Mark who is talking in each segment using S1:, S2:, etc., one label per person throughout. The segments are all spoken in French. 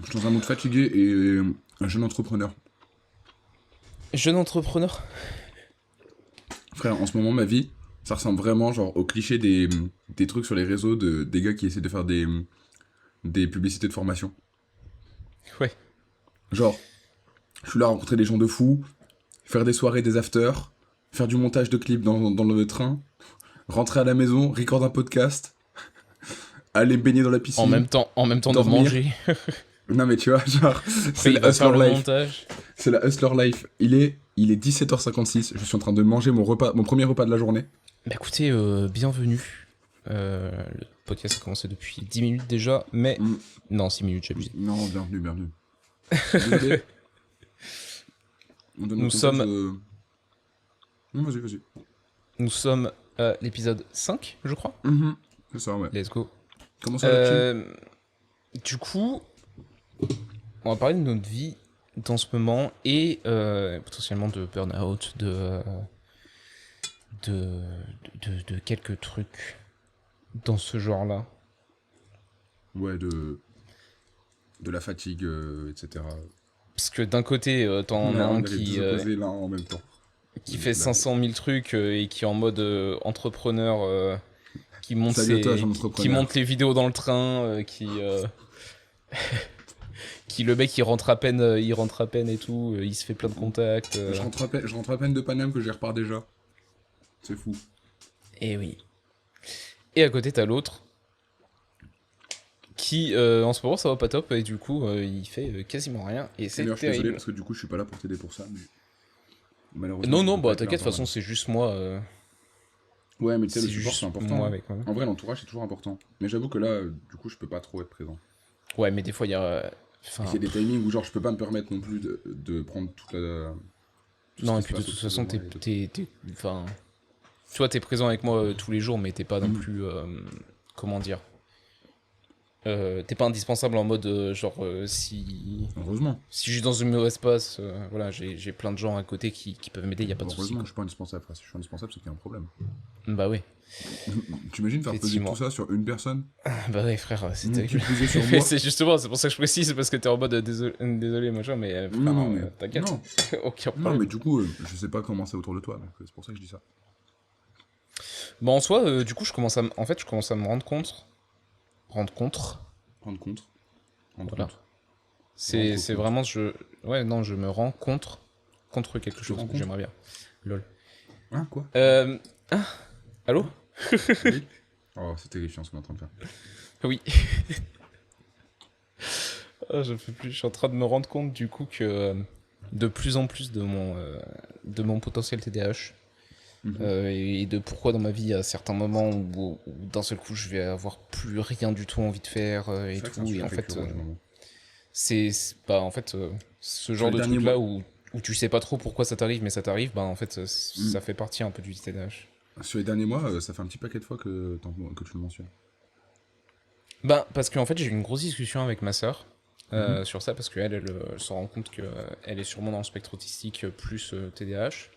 S1: Je suis dans un monde fatigué et un jeune entrepreneur.
S2: Jeune entrepreneur.
S1: Frère, en ce moment, ma vie, ça ressemble vraiment genre au cliché des trucs sur les réseaux des gars qui essaient de faire des publicités de formation.
S2: Ouais.
S1: Genre, je suis là à rencontrer des gens de fous, faire des soirées, des afters, faire du montage de clips dans le train, rentrer à la maison, record un podcast, aller me baigner dans la piscine,
S2: En même temps de
S1: dormir.
S2: manger.
S1: Non mais tu vois, genre,
S2: Après,
S1: c'est
S2: il
S1: la
S2: va faire
S1: hustler
S2: le
S1: life.
S2: montage.
S1: C'est la hustler life. Il est 17h56, je suis en train de manger mon premier repas de la journée.
S2: Bah écoutez, bienvenue. Le podcast a commencé depuis 10 minutes déjà, mais...
S1: Mm.
S2: Non, 6 minutes, j'ai abusé.
S1: Non, bienvenue, bienvenue. Désolé. On donne
S2: Nous
S1: le contexte
S2: sommes-
S1: de... Non, vas-y, vas-y.
S2: Nous sommes à l'épisode 5, je crois.
S1: C'est ça, ouais.
S2: Let's go.
S1: Comment ça va, Chim?
S2: Du coup, on va parler de notre vie dans ce moment et potentiellement de burn-out, de quelques trucs dans ce genre-là.
S1: Ouais, de la fatigue, etc.
S2: Parce que d'un côté, t'en as
S1: On
S2: un
S1: est les deux opposés l'un en même temps.
S2: qui fait 500 000 trucs et qui est en mode entrepreneur, qui monte
S1: Salut à toi, jeune
S2: qui
S1: entrepreneur.
S2: monte les vidéos dans le train, qui le mec il rentre à peine et tout, il se fait plein de contacts.
S1: Je rentre à peine de Paname que j'y repars déjà. C'est fou.
S2: Et oui. Et à côté t'as l'autre qui en ce moment ça va pas top et du coup il fait quasiment rien et c'est
S1: D'ailleurs, je suis désolé
S2: terrible.
S1: parce que du coup, je suis pas là pour t'aider pour ça, mais... Malheureusement,
S2: Non
S1: je peux pas
S2: bah
S1: être là
S2: t'inquiète de toute
S1: en temps
S2: façon c'est juste moi.
S1: Ouais, mais tu sais, le
S2: C'est
S1: support,
S2: juste
S1: c'est important.
S2: moi
S1: Hein.
S2: avec moi.
S1: En vrai, l'entourage, c'est toujours important. Mais j'avoue que là, du coup, je peux pas trop être présent.
S2: Ouais mais des fois il y a.
S1: Et
S2: Enfin,
S1: c'est des timings où, genre, je peux pas me permettre non plus de prendre toute la... tout ce
S2: non,
S1: qui
S2: et
S1: se
S2: puis de
S1: passe
S2: toute
S1: autour
S2: façon,
S1: moi et
S2: enfin, tu vois, t'es présent avec moi tous les jours, mais t'es pas non
S1: Mhm.
S2: plus, comment dire, t'es pas indispensable en mode,
S1: Heureusement.
S2: si je suis dans un mauvaise passe, voilà, j'ai plein de gens à côté qui peuvent m'aider, y a pas de souci.
S1: Heureusement, je suis pas indispensable. Frère. Si je suis indispensable, c'est qu'il y a un problème.
S2: Bah ouais,
S1: T'imagines faire peser
S2: Effectivement.
S1: tout ça sur une personne
S2: bah ouais, frère, c'est
S1: qui
S2: terrible.
S1: pesait sur moi?
S2: C'est justement, c'est pour ça que je précise, parce que t'es en mode désolé, machin, mais frère,
S1: Non, non, mais...
S2: t'inquiète,
S1: Non.
S2: aucun
S1: Non,
S2: problème.
S1: mais du coup, je sais pas comment c'est autour de toi, donc c'est pour ça que je dis ça.
S2: Bon, en soi, du coup, en fait, je commence à me rendre compte,
S1: Rendre compte. Rendre
S2: Voilà.
S1: compte.
S2: C'est
S1: Rendre compte.
S2: vraiment, ouais, non, je me rends contre quelque chose
S1: rends
S2: que
S1: compte
S2: j'aimerais bien. Lol.
S1: Hein, quoi?
S2: Ah, allô?
S1: Oui. Oh, c'est terrifiant ce qu'on est en train de faire.
S2: Oui. Ah, je peux plus. Je suis en train de me rendre compte du coup que de plus en plus de mon potentiel TDAH et de pourquoi dans ma vie, à certains moments où d'un seul coup je vais avoir plus rien du tout envie de faire et
S1: C'est vrai que c'est un
S2: tout. Et
S1: sujet
S2: en fait,
S1: récurrent du moment.
S2: bah, en fait ce genre
S1: les
S2: de
S1: derniers
S2: truc là
S1: mois.
S2: où tu sais pas trop pourquoi ça t'arrive, mais ça t'arrive, bah en fait ça fait partie un peu du TDAH.
S1: Sur les derniers mois, ça fait un petit paquet de fois que tu le mentionnes.
S2: Bah, parce qu'en fait, j'ai eu une grosse discussion avec ma sœur
S1: Mhm.
S2: sur ça, parce qu'elle, elle se rend compte qu'elle est sûrement dans le spectre autistique plus TDAH,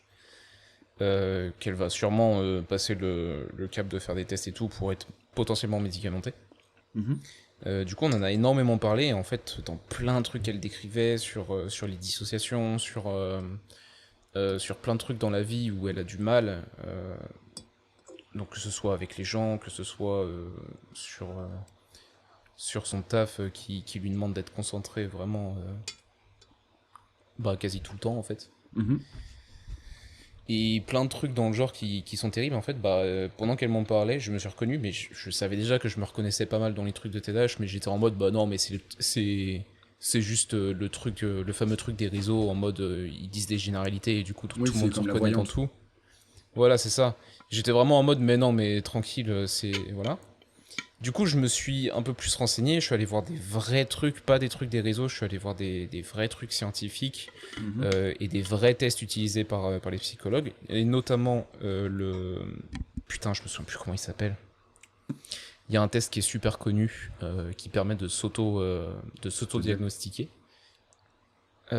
S2: qu'elle va sûrement passer le cap de faire des tests et tout pour être potentiellement médicamentée.
S1: Mhm.
S2: Du coup, on en a énormément parlé, et en fait, dans plein de trucs qu'elle décrivait sur les dissociations, sur plein de trucs dans la vie où elle a du mal, donc que ce soit avec les gens, que ce soit sur son taf qui lui demande d'être concentré vraiment bah, quasi tout le temps en fait.
S1: Mhm.
S2: Et plein de trucs dans le genre qui sont terribles en fait. Bah, pendant qu'elle m'en parlait, je me suis reconnu, mais je savais déjà que je me reconnaissais pas mal dans les trucs de TDAH, mais j'étais en mode bah non, mais c'est juste le fameux truc des réseaux en mode ils disent des généralités et du coup tout
S1: Oui,
S2: le
S1: c'est
S2: monde se
S1: comme la
S2: reconnaît dans
S1: voyante.
S2: tout. Voilà, c'est ça. J'étais vraiment en mode mais non, mais tranquille, c'est voilà. Du coup, je me suis un peu plus renseigné, je suis allé voir des vrais trucs, pas des trucs des réseaux, je suis allé voir des vrais trucs scientifiques
S1: Mhm.
S2: et des vrais tests utilisés par les psychologues, et notamment Putain, je me souviens plus comment il s'appelle. Il y a un test qui est super connu, qui permet de s'auto-diagnostiquer. Et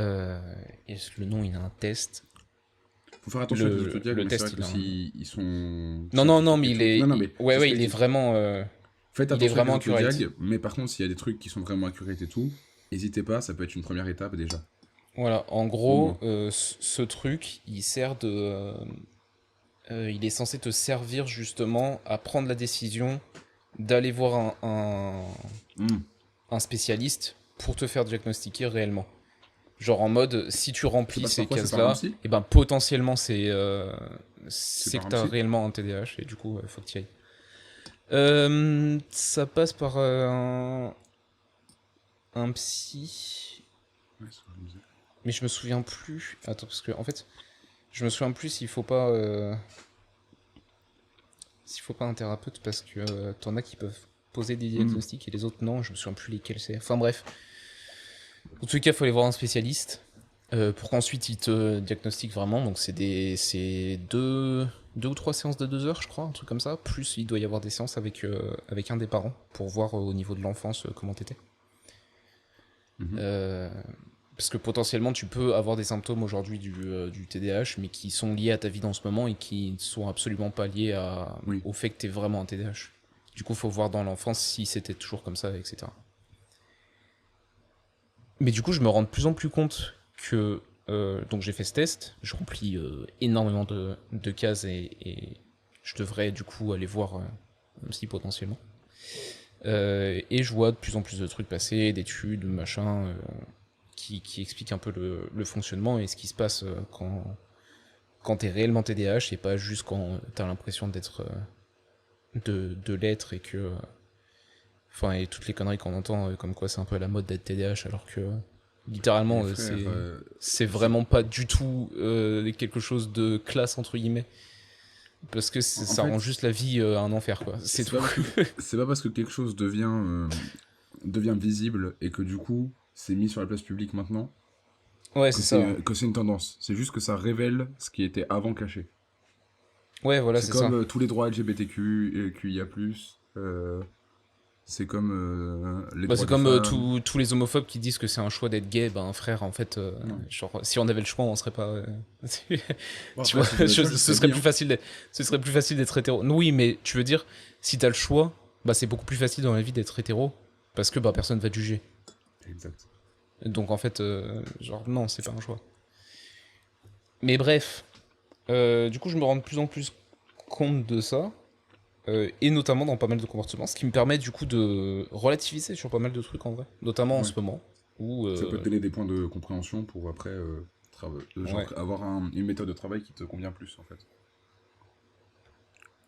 S2: le nom, il a un test.
S1: Faut faire attention avec les
S2: Le
S1: autodiag, mais c'est
S2: test,
S1: vrai
S2: il
S1: que
S2: a un...
S1: s'ils sont...
S2: Non, mais
S1: et
S2: il
S1: tout.
S2: est...
S1: Non, non, mais
S2: Ouais,
S1: c'est ce
S2: ouais,
S1: que je
S2: il est
S1: dis.
S2: vraiment...
S1: Faites
S2: il est
S1: attention avec les
S2: vraiment accurate.
S1: autodiag, mais par contre, s'il y a des trucs qui sont vraiment accurate et tout, N'hésitez pas, ça peut être une première étape déjà.
S2: Voilà, en
S1: Au
S2: gros,
S1: moins.
S2: ce truc, il est censé te servir justement à prendre la décision d'aller voir
S1: Hmm.
S2: un spécialiste pour te faire diagnostiquer réellement. Genre en mode, si tu
S1: Ça
S2: remplis
S1: passe
S2: ces
S1: par quoi? C'est par un
S2: cases-là,
S1: psy?
S2: et ben potentiellement
S1: C'est
S2: c'est
S1: par
S2: que
S1: un
S2: t'as
S1: psy?
S2: réellement un TDAH et du coup, faut que tu y ailles. Ça passe par un psy,
S1: Ouais, c'est ce que je me disais.
S2: mais je me souviens plus. Attends, parce que en fait, je me souviens plus s'il faut pas un thérapeute parce que t'en as qui peuvent poser des
S1: Hmm.
S2: diagnostics et les autres non. Je me souviens plus lesquels c'est. Enfin bref, en tout cas, il faut aller voir un spécialiste pour qu'ensuite il te diagnostique vraiment. Donc c'est deux ou trois séances de 2 heures, je crois, un truc comme ça. Plus il doit y avoir des séances avec un des parents pour voir au niveau de l'enfance comment t'étais.
S1: Mhm.
S2: Euh, Parce que potentiellement tu peux avoir des symptômes aujourd'hui du TDAH, mais qui sont liés à ta vie dans ce moment et qui ne sont absolument pas liés
S1: Oui.
S2: au fait que tu es vraiment un TDAH. Du coup, il faut voir dans l'enfance si c'était toujours comme ça, etc. Mais du coup, je me rends de plus en plus compte que. Donc, j'ai fait ce test, je remplis énormément de cases et je devrais du coup aller voir un psy potentiellement. Et je vois de plus en plus de trucs passer, d'études, machin, qui expliquent un peu le fonctionnement et ce qui se passe quand t'es réellement TDAH et pas juste quand t'as l'impression de l'être et que. Enfin, et toutes les conneries qu'on entend, comme quoi c'est un peu à la mode d'être TDAH, alors que
S1: Mais
S2: littéralement,
S1: frère,
S2: c'est
S1: c'est...
S2: vraiment pas du tout quelque chose de classe, entre guillemets. Parce que
S1: En
S2: ça rend
S1: fait,
S2: juste la vie un enfer, quoi. C'est
S1: c'est
S2: tout.
S1: pas parce que c'est pas parce que quelque chose devient visible et que du coup c'est mis sur la place publique maintenant
S2: Ouais, c'est ça.
S1: que c'est une tendance. C'est juste que ça révèle ce qui était avant caché.
S2: Ouais, voilà,
S1: C'est
S2: c'est
S1: comme
S2: ça.
S1: tous les droits LGBTQ et QIA+, c'est comme les
S2: Bah,
S1: droits
S2: c'est
S1: des
S2: comme
S1: femmes.
S2: tous les homophobes qui disent que c'est un choix d'être gay. Ben, frère, en fait,
S1: Ouais.
S2: genre, si on avait le choix, on serait pas.
S1: Bon,
S2: Tu
S1: après,
S2: vois,
S1: si j'avais le choix, je
S2: ce
S1: serais
S2: serait
S1: bi,
S2: plus
S1: hein.
S2: facile ce serait plus facile d'être hétéro. Oui, mais tu veux dire, si t'as le choix, bah, c'est beaucoup plus facile dans la vie d'être hétéro. Parce que bah, personne va te juger.
S1: Exact.
S2: Donc en fait, genre, non, c'est pas un choix. Mais bref, du coup, je me rends de plus en plus compte de ça. Et notamment dans pas mal de comportements, ce qui me permet du coup de relativiser sur pas mal de trucs en vrai, notamment en
S1: Ouais.
S2: ce moment où
S1: Ça peut te donner des points de compréhension pour après genre
S2: ouais,
S1: avoir une méthode de travail qui te convient plus en fait.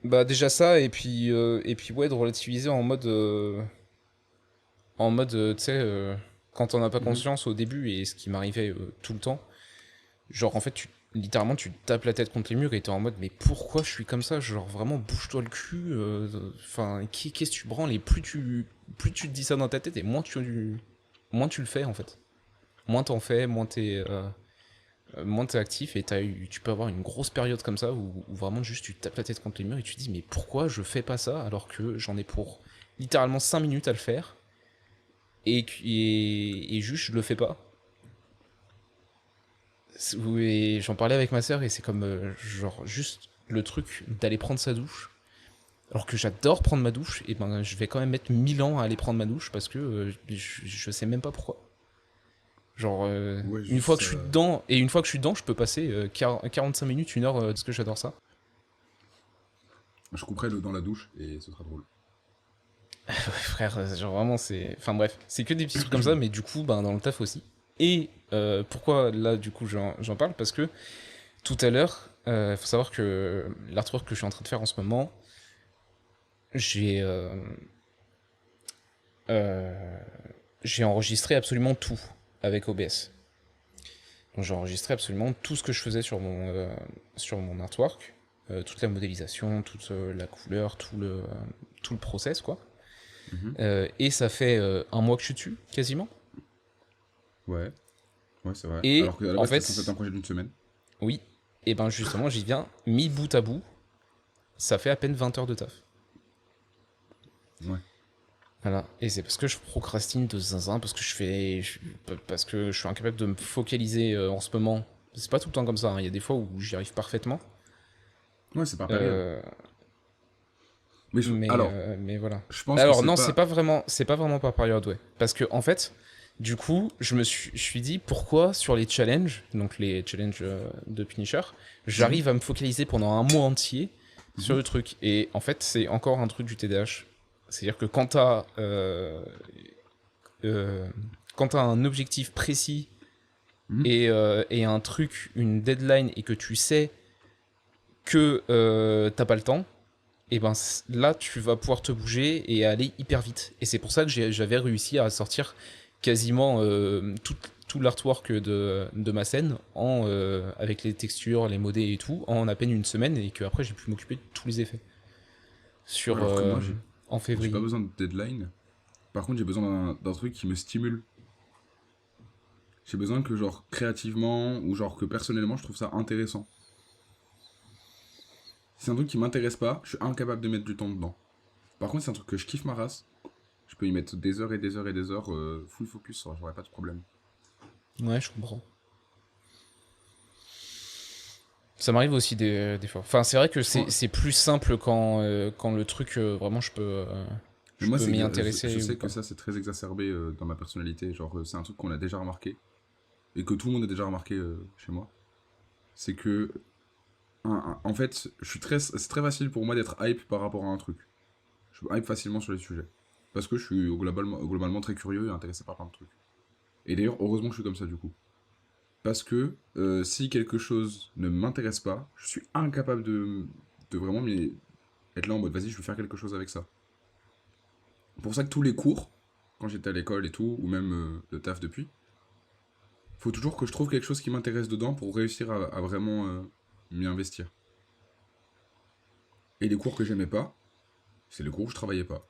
S2: bah déjà ça et puis ouais, de relativiser en mode tu sais quand on n'a pas
S1: Mhm.
S2: conscience au début et ce qui m'arrivait tout le temps, genre en fait littéralement tu tapes la tête contre les murs et t'es en mode mais pourquoi je suis comme ça, genre vraiment bouge-toi le cul, enfin qu'est-ce que tu branles, et plus tu te dis ça dans ta tête et moins tu le fais en fait, moins t'en fais, moins t'es actif et tu peux avoir une grosse période comme ça où vraiment juste tu tapes la tête contre les murs et tu te dis mais pourquoi je fais pas ça alors que j'en ai pour littéralement 5 minutes à le faire et juste je le fais pas. Et j'en parlais avec ma sœur et c'est comme genre juste le truc d'aller prendre sa douche. Alors que j'adore prendre ma douche, et ben je vais quand même mettre 1000 ans à aller prendre ma douche parce que je sais même pas pourquoi. Genre,
S1: Ouais,
S2: une fois
S1: juste
S2: que je suis
S1: ça.
S2: dedans, et une fois que je suis dedans, je peux passer 45 minutes, 1 heure, parce que j'adore ça.
S1: Je couperai dans la douche et ce sera drôle.
S2: Frère, genre vraiment, c'est. Enfin bref, c'est que des petits trucs comme ça, mais du coup, ben, dans le taf aussi. Et pourquoi là, du coup, j'en parle? Parce que tout à l'heure, faut savoir que l'artwork que je suis en train de faire en ce moment, j'ai. Euh, j'ai enregistré absolument tout avec OBS. Donc j'ai enregistré absolument tout ce que je faisais sur mon artwork, toute la modélisation, toute la couleur, tout le process, quoi.
S1: Mhm.
S2: Et ça fait 1 mois que je suis dessus, quasiment.
S1: Ouais, ouais, c'est vrai.
S2: Et
S1: Alors qu'à la
S2: en
S1: base, c'était censé être un
S2: fait,
S1: projet d'une semaine.
S2: oui, et ben justement, j'y viens, mis bout à bout, ça fait à peine 20 heures de taf.
S1: Ouais.
S2: Voilà. Et c'est parce que je procrastine de zinzin, parce que je suis incapable de me focaliser en ce moment. C'est pas tout le temps comme ça, hein. Il y a des fois où j'y arrive parfaitement.
S1: Ouais, c'est par période.
S2: Euh,
S1: Mais
S2: mais,
S1: alors,
S2: euh, mais voilà.
S1: je pense que
S2: Alors
S1: c'est
S2: non,
S1: pas.
S2: c'est pas vraiment par période, ouais. Parce que en fait, Du coup, je me suis dit pourquoi sur les challenges, donc les challenges de Punisher,
S1: Mhm.
S2: j'arrive à me focaliser pendant un mois entier sur
S1: Mhm.
S2: le truc. Et en fait, c'est encore un truc du TDAH. C'est-à-dire que euh, quand t'as un objectif précis
S1: Mhm.
S2: et un truc, une deadline, et que tu sais que t'as pas le temps, et ben là tu vas pouvoir te bouger et aller hyper vite. Et c'est pour ça que j'avais réussi à sortir quasiment tout l'artwork de ma scène avec les textures, les modés et tout en à peine une semaine, et que après j'ai pu m'occuper de tous les effets
S1: Ouais,
S2: sur
S1: alors que moi,
S2: en
S1: j'ai pas
S2: février.
S1: besoin de deadline. Par contre, j'ai besoin d'un truc qui me stimule. J'ai besoin que, genre, créativement, ou genre que personnellement, je trouve ça intéressant. Si c'est un truc qui m'intéresse pas, je suis incapable de mettre du temps dedans. Par contre, c'est un truc que je kiffe ma race. Je peux y mettre des heures et des heures et des heures, full focus, j'aurais pas de problème.
S2: Ouais, je comprends. Ça m'arrive aussi des fois. Enfin, c'est vrai que
S1: Je prends...
S2: c'est plus simple quand le truc, vraiment,
S1: Mais
S2: je
S1: moi,
S2: peux m'y intéresser
S1: je
S2: ou
S1: sais que
S2: pas.
S1: ça, c'est très exacerbé dans ma personnalité. Genre, c'est un truc qu'on a déjà remarqué. Et que tout le monde a déjà remarqué chez moi. C'est que, en fait, c'est très facile pour moi d'être hype par rapport à un truc. Je me hype facilement sur les sujets. Parce que je suis globalement très curieux et intéressé par plein de trucs. Et d'ailleurs, heureusement que je suis comme ça du coup. Parce que si quelque chose ne m'intéresse pas, je suis incapable de vraiment être là en mode vas-y, je veux faire quelque chose avec ça. C'est pour ça que tous les cours, quand j'étais à l'école et tout, ou même le taf depuis, faut toujours que je trouve quelque chose qui m'intéresse dedans pour réussir à vraiment m'y investir. Et les cours que j'aimais pas, c'est les cours où je travaillais pas.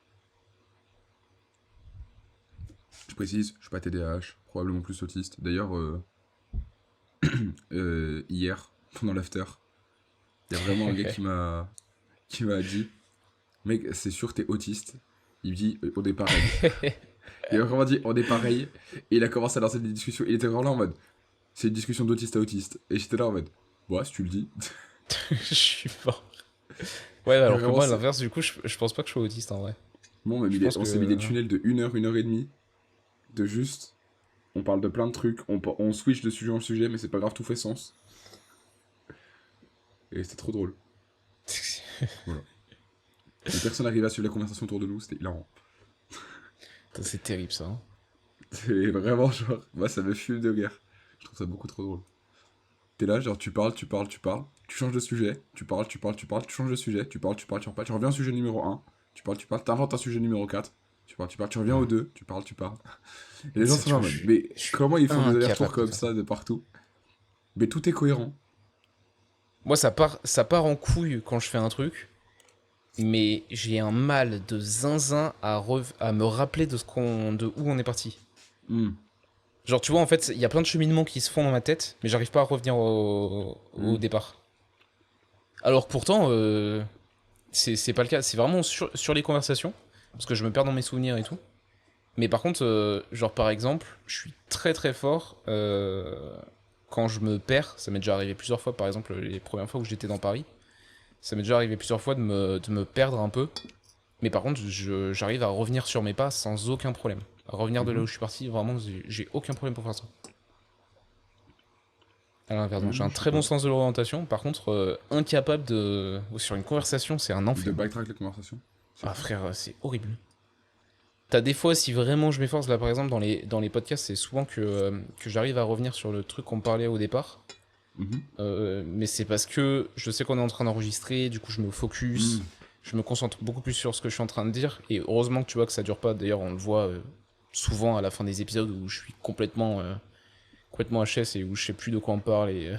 S1: Je précise, je suis pas TDAH, probablement plus autiste. D'ailleurs, hier, pendant l'after, il y a vraiment un gars qui m'a dit, mec, c'est sûr t'es autiste. Il me dit, on est pareil. Il a vraiment dit, on est pareil. Et il a commencé à lancer des discussions. Il était vraiment là en mode, c'est une discussion d'autiste à autiste. Et j'étais là en mode, ouais, si tu le dis.
S2: Je suis fort. Ouais,
S1: Et
S2: alors que
S1: vraiment,
S2: moi, à
S1: c'est.
S2: l'inverse, du coup, je pense pas que je sois autiste en vrai.
S1: Bon,
S2: Je pense
S1: on s'est mis des
S2: que.
S1: tunnels de une heure et demie. De juste, on parle de plein de trucs. On switch de sujet en sujet, mais c'est pas grave, tout fait sens. Et c'était trop drôle. Voilà. Et personne n'arrivait à suivre la conversation autour de nous, c'était hilarant.
S2: C'est terrible ça, hein.
S1: C'est vraiment genre, moi ça me fume de guerre. Je trouve ça beaucoup trop drôle. T'es là, genre tu parles, tu parles, tu parles, tu changes de sujet, tu parles, tu parles, tu parles, tu changes de sujet, tu parles, tu parles, tu reparles, tu reviens au sujet numéro un, tu parles, t'inventes un sujet numéro 4, tu parles, tu reviens au 2, tu parles. Et les gens
S2: Ça,
S1: sont
S2: tu
S1: là en
S2: vois,
S1: mode, mais
S2: je suis
S1: comment ils font des allers-retours
S2: incapable de
S1: comme
S2: faire ça.
S1: ça de partout? Mais tout est cohérent.
S2: Moi, ça part en couille quand je fais un truc, mais j'ai un mal de zinzin à me rappeler de où on est parti.
S1: Hmm,
S2: Genre, tu vois, en fait, il y a plein de cheminements qui se font dans ma tête, mais j'arrive pas à revenir au
S1: hmm.
S2: départ. Alors que pourtant, c'est pas le cas. C'est vraiment sur les conversations, parce que je me perds dans mes souvenirs et tout. Mais par contre, genre par exemple, je suis très très fort quand je me perds. Ça m'est déjà arrivé plusieurs fois, par exemple, les premières fois où j'étais dans Paris. Ça m'est déjà arrivé plusieurs fois de me perdre un peu. Mais par contre, j'arrive à revenir sur mes pas sans aucun problème. À revenir de là où
S1: Mhm.
S2: je suis parti, vraiment, j'ai aucun problème pour faire ça. À l'inverse, donc j'ai
S1: Non,
S2: un
S1: je sais
S2: très bon
S1: pas.
S2: sens de l'orientation. Par contre, incapable de. Sur une conversation, c'est un
S1: De
S2: enfer.
S1: backtrack la conversation. C'est
S2: Ah
S1: fou.
S2: frère, c'est horrible. T'as des fois, si vraiment je m'efforce, là par exemple, dans les podcasts, c'est souvent que j'arrive à revenir sur le truc qu'on parlait au départ.
S1: Mhm.
S2: Mais c'est parce que je sais qu'on est en train d'enregistrer, du coup je me focus,
S1: Hmm.
S2: je me concentre beaucoup plus sur ce que je suis en train de dire. Et heureusement que tu vois que ça dure pas. D'ailleurs, on le voit souvent à la fin des épisodes où je suis complètement HS et où je sais plus de quoi on parle. Et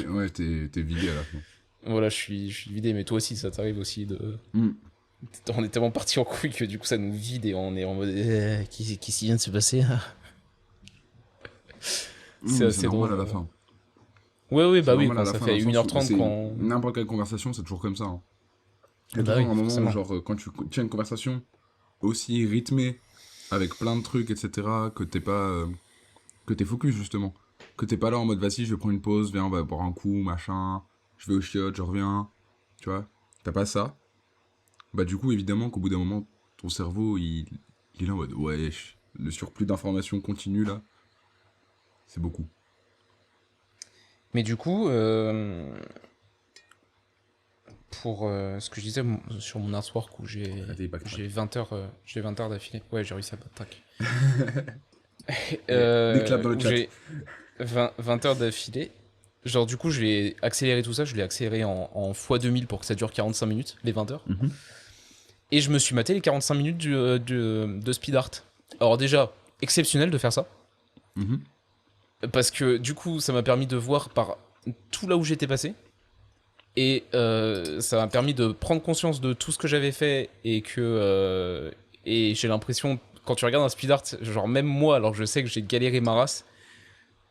S1: Ouais, t'es vidé à la fin.
S2: voilà, je suis vidé. Mais toi aussi, ça t'arrive aussi de.
S1: Hmm.
S2: On est tellement parti en couille que du coup ça nous vide et on est en mode qu'est-ce qui vient de se passer. C'est
S1: Mais c'est
S2: assez
S1: normal
S2: drôle.
S1: à la fin.
S2: Ouais, oui,
S1: C'est
S2: bah oui,
S1: normal à
S2: quand
S1: la
S2: ça
S1: fin, dans
S2: fait
S1: le
S2: une
S1: sens
S2: heure
S1: où
S2: trente
S1: c'est
S2: quand.
S1: n'importe quelle conversation, c'est toujours comme ça, hein. Il y a
S2: Bah
S1: toujours
S2: oui,
S1: un moment où,
S2: forcément.
S1: genre, quand tu tiens une conversation aussi rythmée, avec plein de trucs, etc., que t'es pas. Que t'es focus, justement. Que t'es pas là en mode, vas-y, je vais prendre une pause, viens, on va boire un coup, machin. Je vais au chiottes, je reviens. Tu vois. T'as pas ça. Bah, du coup, évidemment qu'au bout d'un moment, ton cerveau, il est là en mode, wesh. le surplus d'informations continue là, c'est beaucoup.
S2: Mais du coup, pour ce que je disais sur mon artwork où
S1: Arrêtez,
S2: j'ai 20 heures, j'ai 20 heures d'affilée. Ouais, j'ai réussi à battre track.
S1: Des claps dans le
S2: Où
S1: chat.
S2: j'ai 20 heures d'affilée. Genre, du coup, je vais accélérer tout ça. Je l'ai accéléré en x2000 pour que ça dure 45 minutes, les 20 heures.
S1: Mhm.
S2: Et je me suis maté les 45 minutes de speed art. Alors, déjà, exceptionnel de faire ça.
S1: Mhm.
S2: Parce que du coup, ça m'a permis de voir par tout là où j'étais passé. Et ça m'a permis de prendre conscience de tout ce que j'avais fait. Et j'ai l'impression, quand tu regardes un speed art, genre même moi, alors que je sais que j'ai galéré ma race,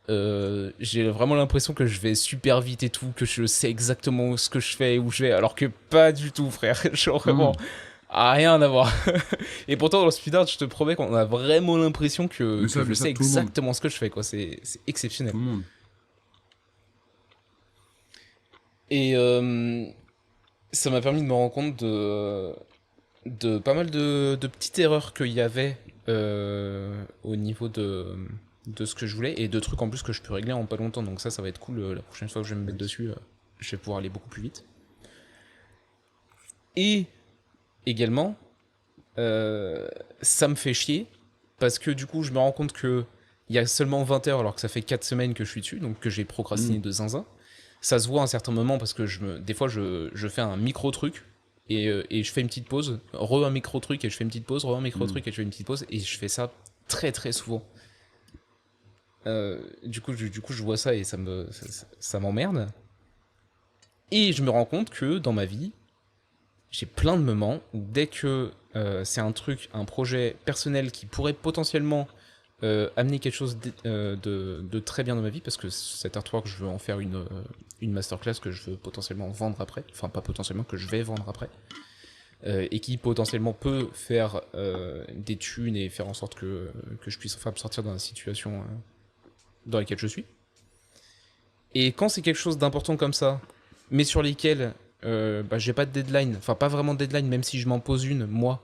S2: j'ai vraiment l'impression que je vais super vite et tout, que je sais exactement ce que je fais, où je vais, alors que pas du tout, frère. Genre vraiment,
S1: Mhm.
S2: rien à voir. Et pourtant, dans le speed art, je te promets qu'on a vraiment l'impression
S1: Mais
S2: que je
S1: ça,
S2: sais
S1: tout le monde.
S2: exactement ce que je fais, quoi. C'est exceptionnel.
S1: Tout le monde.
S2: Et ça m'a permis de me rendre compte de pas mal de petites erreurs qu'il y avait au niveau de ce que je voulais et de trucs en plus que je peux régler en pas longtemps. Donc ça va être cool. La prochaine fois que je vais me mettre dessus, je vais pouvoir aller beaucoup plus vite. Et également, ça me fait chier parce que du coup, je me rends compte que il y a seulement 20 heures alors que ça fait 4 semaines que je suis dessus, donc que j'ai procrastiné
S1: Mhm.
S2: de zinzin. Ça se voit à un certain moment parce que des fois, je fais un micro truc et je fais une petite pause, un micro truc et je fais une petite pause, un micro
S1: Mhm.
S2: truc et je fais une petite pause et je fais ça très très souvent. Du coup, je vois ça et ça m'emmerde. Et je me rends compte que dans ma vie, j'ai plein de moments où dès que c'est un projet personnel qui pourrait potentiellement amener quelque chose de très bien dans ma vie, parce que cet artwork, je veux en faire une masterclass que je veux potentiellement vendre après, enfin pas potentiellement, que je vais vendre après, et qui potentiellement peut faire des thunes et faire en sorte que je puisse enfin me sortir dans la situation dans laquelle je suis. Et quand c'est quelque chose d'important comme ça, mais sur lesquels j'ai pas de deadline, enfin pas vraiment de deadline, même si je m'en pose une, moi,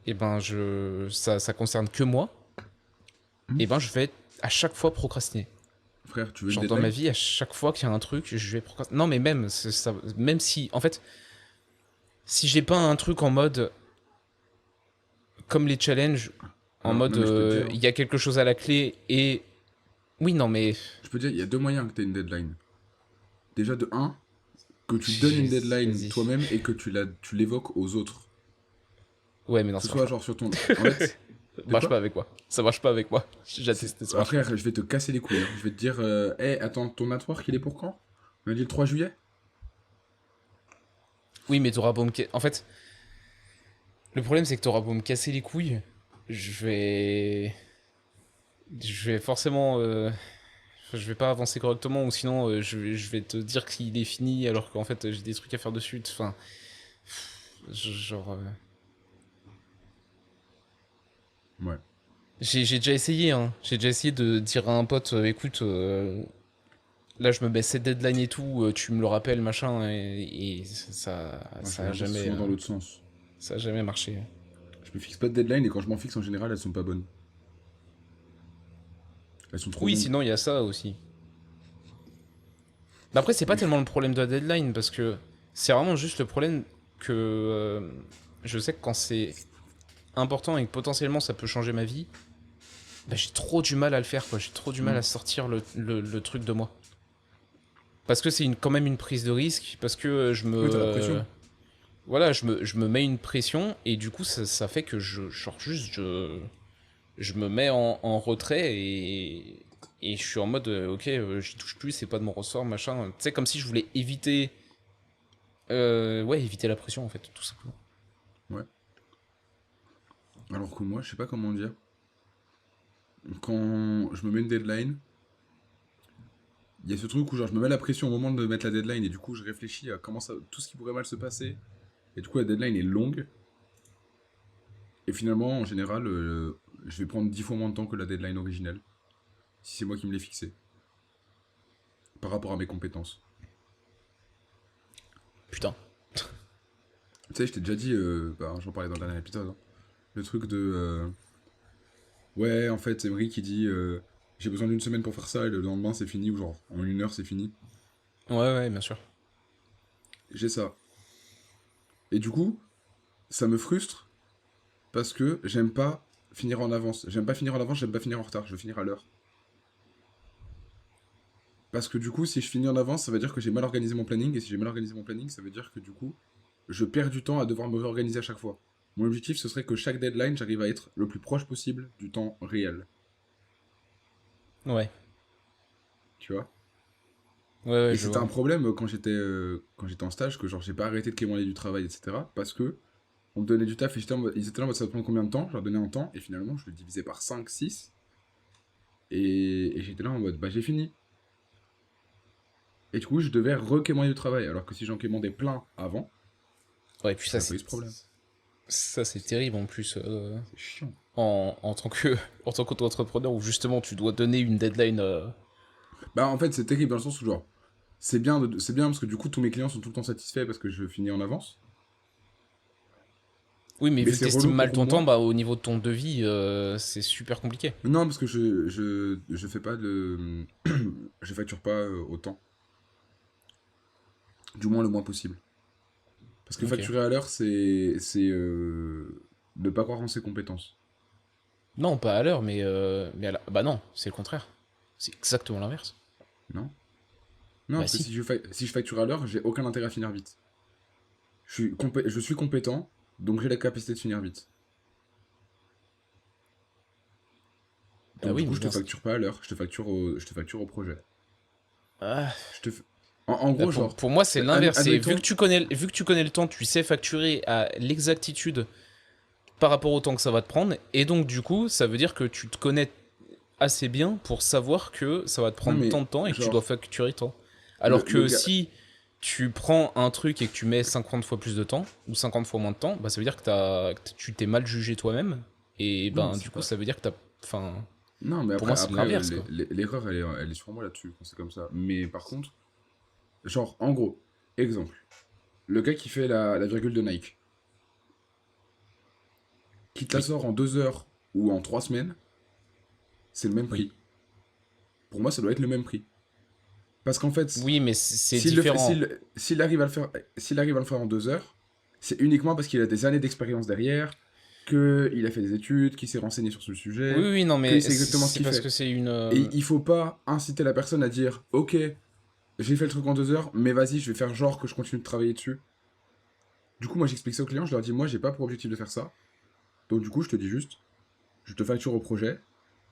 S2: et ça concerne que moi,
S1: Mhm.
S2: et ben je vais à chaque fois procrastiner.
S1: Frère, tu veux une
S2: Genre dans ma
S1: deadline?
S2: vie, à chaque fois qu'il y a un truc, je vais procrastiner. Non mais même, ça, même si, en fait, si j'ai pas un truc en mode, comme les challenges, en
S1: Alors, non,
S2: mode,
S1: mais je peux te dire,
S2: il
S1: hein.
S2: y a quelque chose à la clé, et... Oui, non mais...
S1: Je peux te dire, il y a deux moyens que tu aies une deadline. Déjà, de un, que tu donnes une deadline
S2: Vas-y.
S1: toi-même et que tu l'évoques aux autres.
S2: Ouais, mais non,
S1: Que ce
S2: ça marche
S1: soit
S2: pas.
S1: genre sur ton. En fait,
S2: Ça
S1: de
S2: marche pas
S1: quoi?
S2: avec moi. Ça marche pas avec moi. J'ai déjà testé, ça
S1: Ah,
S2: marche pas.
S1: frère, je vais te casser les couilles, hein. Je vais te dire, hé, attends, ton network, il est pour quand? On a dit le 3 juillet?
S2: Oui, mais t'auras beau me... En fait, le problème, c'est que t'auras beau me casser les couilles, je vais... Je vais forcément... je vais pas avancer correctement, ou sinon, je vais te dire qu'il est fini, alors qu'en fait, j'ai des trucs à faire dessus. Enfin, genre...
S1: Ouais.
S2: J'ai déjà essayé, hein. J'ai déjà essayé de dire à un pote, écoute, là, je me baisse cette deadline et tout, tu me le rappelles, machin, et
S1: Moi, je regarde souvent dans l'autre sens.
S2: ça a jamais marché.
S1: Je me fixe pas de deadline et quand je m'en fixe, en général, elles sont pas bonnes. Elles sont trop
S2: Oui,
S1: longues.
S2: sinon, il y a ça aussi. Mais après, c'est pas
S1: Mais
S2: tellement le problème de la deadline, parce que c'est vraiment juste le problème que je sais que quand c'est important et que potentiellement ça peut changer ma vie, bah, j'ai trop du mal à le faire, quoi. J'ai trop du mal à sortir le truc de moi. Parce que c'est quand même une prise de risque, parce que
S1: Oui, t'as la pression.
S2: voilà, je me mets une pression, et du coup, ça fait que je me mets en retrait, et je suis en mode, ok, j'y touche plus, c'est pas de mon ressort, machin. Tu sais, comme si je voulais éviter. Ouais, éviter la pression, en fait, tout simplement.
S1: Ouais. Alors que moi, je sais pas comment dire. Quand je me mets une deadline, il y a ce truc où genre je me mets la pression au moment de mettre la deadline et du coup je réfléchis à comment ça, tout ce qui pourrait mal se passer. Et du coup la deadline est longue. Et finalement, en général, je vais prendre 10 fois moins de temps que la deadline originelle. Si c'est moi qui me l'ai fixé. Par rapport à mes compétences.
S2: Putain.
S1: Tu sais, je t'ai déjà dit, bah, j'en parlais dans le dernier épisode, hein, le truc de... Ouais, en fait, Emery qui dit j'ai besoin d'une semaine pour faire ça et le lendemain c'est fini, ou genre en 1 heure c'est fini.
S2: Ouais, ouais, bien sûr.
S1: J'ai ça. Et du coup, ça me frustre parce que j'aime pas finir en avance. J'aime pas finir en avance, j'aime pas finir en retard, je veux finir à l'heure. Parce que du coup, si je finis en avance, ça veut dire que j'ai mal organisé mon planning, et si j'ai mal organisé mon planning, ça veut dire que du coup, je perds du temps à devoir me réorganiser à chaque fois. Mon objectif, ce serait que chaque deadline, j'arrive à être le plus proche possible du temps réel.
S2: Ouais.
S1: Tu vois?
S2: Ouais, ouais,
S1: Et
S2: je
S1: c'était
S2: vois.
S1: un problème quand j'étais en stage, que genre j'ai pas arrêté de quémander du travail, etc. Parce que on me donnait du taf et ils étaient là en mode ça va prendre combien de temps? Je leur donnais un temps, et finalement je le divisais par 5 6 et j'étais là en mode bah j'ai fini. Et du coup je devais requémander du travail, alors que si j'en quémandais plein avant,
S2: Ouais, et puis
S1: j'aurais pas eu ce problème.
S2: ça c'est terrible en plus.
S1: C'est chiant.
S2: En tant que en tant qu'auto-entrepreneur où justement tu dois donner une deadline.
S1: Bah en fait c'est terrible dans le sens où genre c'est bien parce que du coup tous mes clients sont tout le temps satisfaits parce que je finis en avance.
S2: Oui, mais
S1: Mais
S2: vu que
S1: c'est
S2: t'estimes
S1: relou
S2: mal
S1: pour
S2: ton temps,
S1: moi.
S2: bah au niveau de ton devis, c'est super compliqué.
S1: Non parce que je fais pas de je facture pas autant, du moins le moins possible. Parce que
S2: Ok.
S1: facturer à l'heure c'est ne pas croire en ses compétences.
S2: Non, pas à l'heure, mais bah non, c'est le contraire. C'est exactement l'inverse.
S1: Non? Non
S2: Bah
S1: parce que
S2: si.
S1: si je facture à l'heure, j'ai aucun intérêt à finir vite. Je suis compétent, donc j'ai la capacité de finir vite.
S2: Bah
S1: Donc du
S2: oui,
S1: coup,
S2: mais
S1: je te
S2: bon.
S1: facture pas à l'heure, je te facture au projet.
S2: Ah,
S1: Je te f- en
S2: bah
S1: gros, genre,
S2: pour moi, c'est l'inverse. C'est
S1: admettons,
S2: vu que tu connais le temps, tu sais facturer à l'exactitude par rapport au temps que ça va te prendre. Et donc, du coup, ça veut dire que tu te connais assez bien pour savoir que ça va te
S1: non
S2: prendre tant
S1: mais,
S2: de temps et que tu dois
S1: genre,
S2: facturer tant.
S1: le,
S2: Alors
S1: le
S2: que
S1: gars,
S2: si tu prends un truc et que tu mets 50 fois plus de temps, ou 50 fois moins de temps, bah ça veut dire que, tu t'es mal jugé toi-même. Et
S1: non mais
S2: ben, du
S1: c'est
S2: coup,
S1: pas,
S2: ça veut dire que t'as. Enfin,
S1: non mais
S2: pour moi, c'est
S1: après,
S2: l'inverse, quoi.
S1: l'erreur, elle est sur moi là-dessus, quand c'est comme ça. Mais par contre, genre, en gros, exemple, le gars qui fait la virgule de Nike, qui te la
S2: Oui,
S1: sort en 2 heures ou en 3 semaines, c'est le même
S2: oui.
S1: prix. Pour moi, ça doit être le même prix. Parce qu'en fait,
S2: Oui, mais c'est
S1: s'il le fait,
S2: différent.
S1: s'il arrive à le faire en 2 heures, c'est uniquement parce qu'il a des années d'expérience derrière, qu'il a fait des études, qu'il s'est renseigné sur ce
S2: Oui,
S1: sujet,
S2: oui, non,
S1: qu'il
S2: mais
S1: sait exactement ce
S2: c'est
S1: qu'il
S2: parce que
S1: fait.
S2: c'est une.
S1: Et il faut pas inciter la personne à dire, ok, j'ai fait le truc en 2 heures, mais vas-y, je vais faire genre que je continue de travailler dessus. Du coup, moi, j'explique ça aux clients, je leur dis, moi, j'ai pas pour objectif de faire ça. Donc, du coup, je te dis juste, je te facture au projet.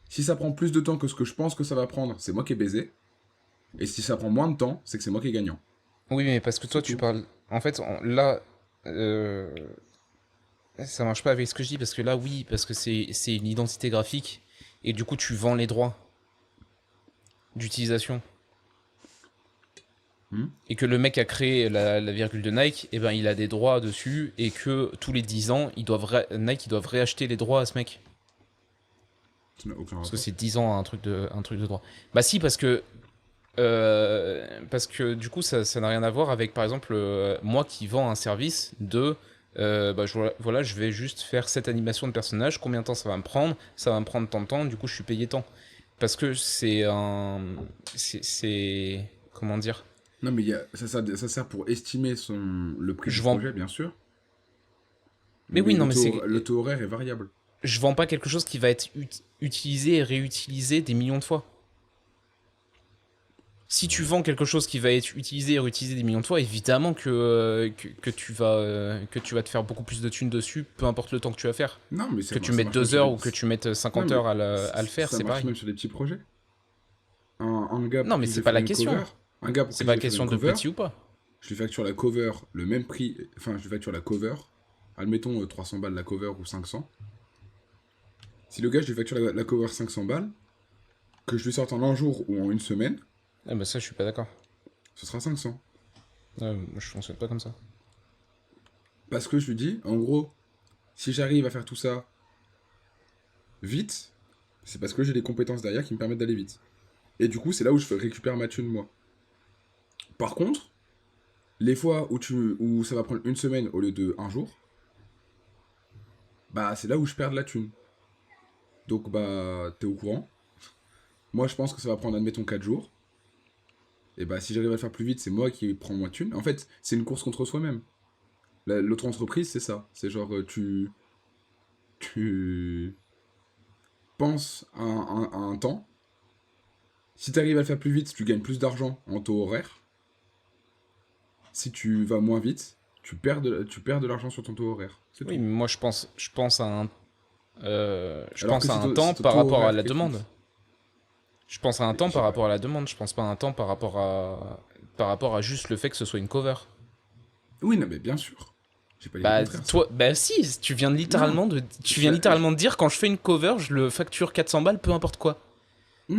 S1: Si ça prend plus de temps que ce que je pense que ça va prendre, c'est moi qui ai baisé. Et si ça prend moins de temps, c'est que c'est moi qui ai gagnant.
S2: Oui, mais parce que toi,
S1: C'est
S2: tu
S1: tout.
S2: parles. En fait, là. euh, Ça marche pas avec ce que je dis parce que là, oui, parce que c'est une identité graphique et du coup, tu vends les droits d'utilisation.
S1: Hmm.
S2: Et que le mec a créé la virgule de Nike, et ben il a des droits dessus et que tous les 10 ans, Nike ils doivent réacheter les droits à ce mec.
S1: Ça n'a aucun
S2: Parce que
S1: rapport.
S2: c'est 10 ans un truc de droit. Bah si, parce que du coup, ça n'a rien à voir avec, par exemple, moi qui vends un service de. Bah, voilà, je vais juste faire cette animation de personnage. Combien de temps ça va me prendre? Ça va me prendre tant de temps. Du coup, je suis payé tant. Parce que c'est un. Comment dire?
S1: Non, mais ça sert pour estimer le prix
S2: Je
S1: du
S2: vends.
S1: projet, bien sûr.
S2: Mais oui,
S1: Mais
S2: non, mais c'est.
S1: le taux horaire est variable.
S2: Je vends pas quelque chose qui va être utilisé et réutilisé des millions de fois. Si tu vends quelque chose qui va être utilisé et réutilisé des millions de fois, évidemment que tu vas te faire beaucoup plus de thunes dessus, peu importe le temps que tu vas faire.
S1: Non, mais
S2: Que tu
S1: ça
S2: mettes
S1: marche même
S2: 2
S1: sur
S2: heures
S1: des...
S2: ou que tu mettes
S1: Non,
S2: 50
S1: mais
S2: heures à le faire,
S1: ça
S2: c'est
S1: marche
S2: pareil.
S1: même sur des petits projets. Un gars
S2: Non,
S1: pour
S2: mais
S1: qui je
S2: c'est
S1: vais
S2: pas
S1: faire
S2: la
S1: une
S2: question.
S1: cover, un gars pour
S2: C'est
S1: qui je
S2: pas
S1: vais faire une
S2: question de
S1: cover,
S2: petit ou pas.
S1: je lui facture la cover le même prix, enfin, je lui facture la cover, admettons 300 balles la cover ou 500. Si le gars, je lui facture la cover 500 balles, que je lui sorte en un jour ou en une semaine,
S2: Ah bah ça, je suis pas d'accord.
S1: ce sera 500.
S2: Moi, je fonctionne pas comme ça.
S1: Parce que je lui dis, en gros, si j'arrive à faire tout ça vite, c'est parce que j'ai des compétences derrière qui me permettent d'aller vite. Et du coup, c'est là où je récupère ma thune, moi. Par contre, les fois où ça va prendre une semaine au lieu de un jour, bah c'est là où je perds de la thune. Donc, bah, t'es au courant. Moi, je pense que ça va prendre, admettons, 4 jours. Et bah, si j'arrive à le faire plus vite, c'est moi qui prends moins de thunes. En fait, c'est une course contre soi-même. L'autre entreprise, c'est ça. C'est genre, tu penses à un temps. Si tu arrives à le faire plus vite, tu gagnes plus d'argent en taux horaire. Si tu vas moins vite, tu perds de l'argent sur ton taux horaire. C'est
S2: Oui,
S1: tout.
S2: mais moi je pense à un, je
S1: Alors que
S2: pense à
S1: c'est
S2: un temps
S1: ton
S2: par
S1: taux
S2: rapport à
S1: horaire
S2: la
S1: qui compte.
S2: demande. Je pense à un
S1: Mais
S2: temps
S1: j'ai
S2: par
S1: pas.
S2: rapport à la demande. Je pense pas à un temps par rapport à juste le fait que ce soit une cover.
S1: Oui, non, mais bien sûr. J'ai pas dit le
S2: Bah
S1: contraire, ça.
S2: toi, bah si,
S1: Non.
S2: tu
S1: Je,
S2: viens
S1: je-
S2: littéralement de dire quand je fais une cover, je le facture 400 balles, peu importe quoi.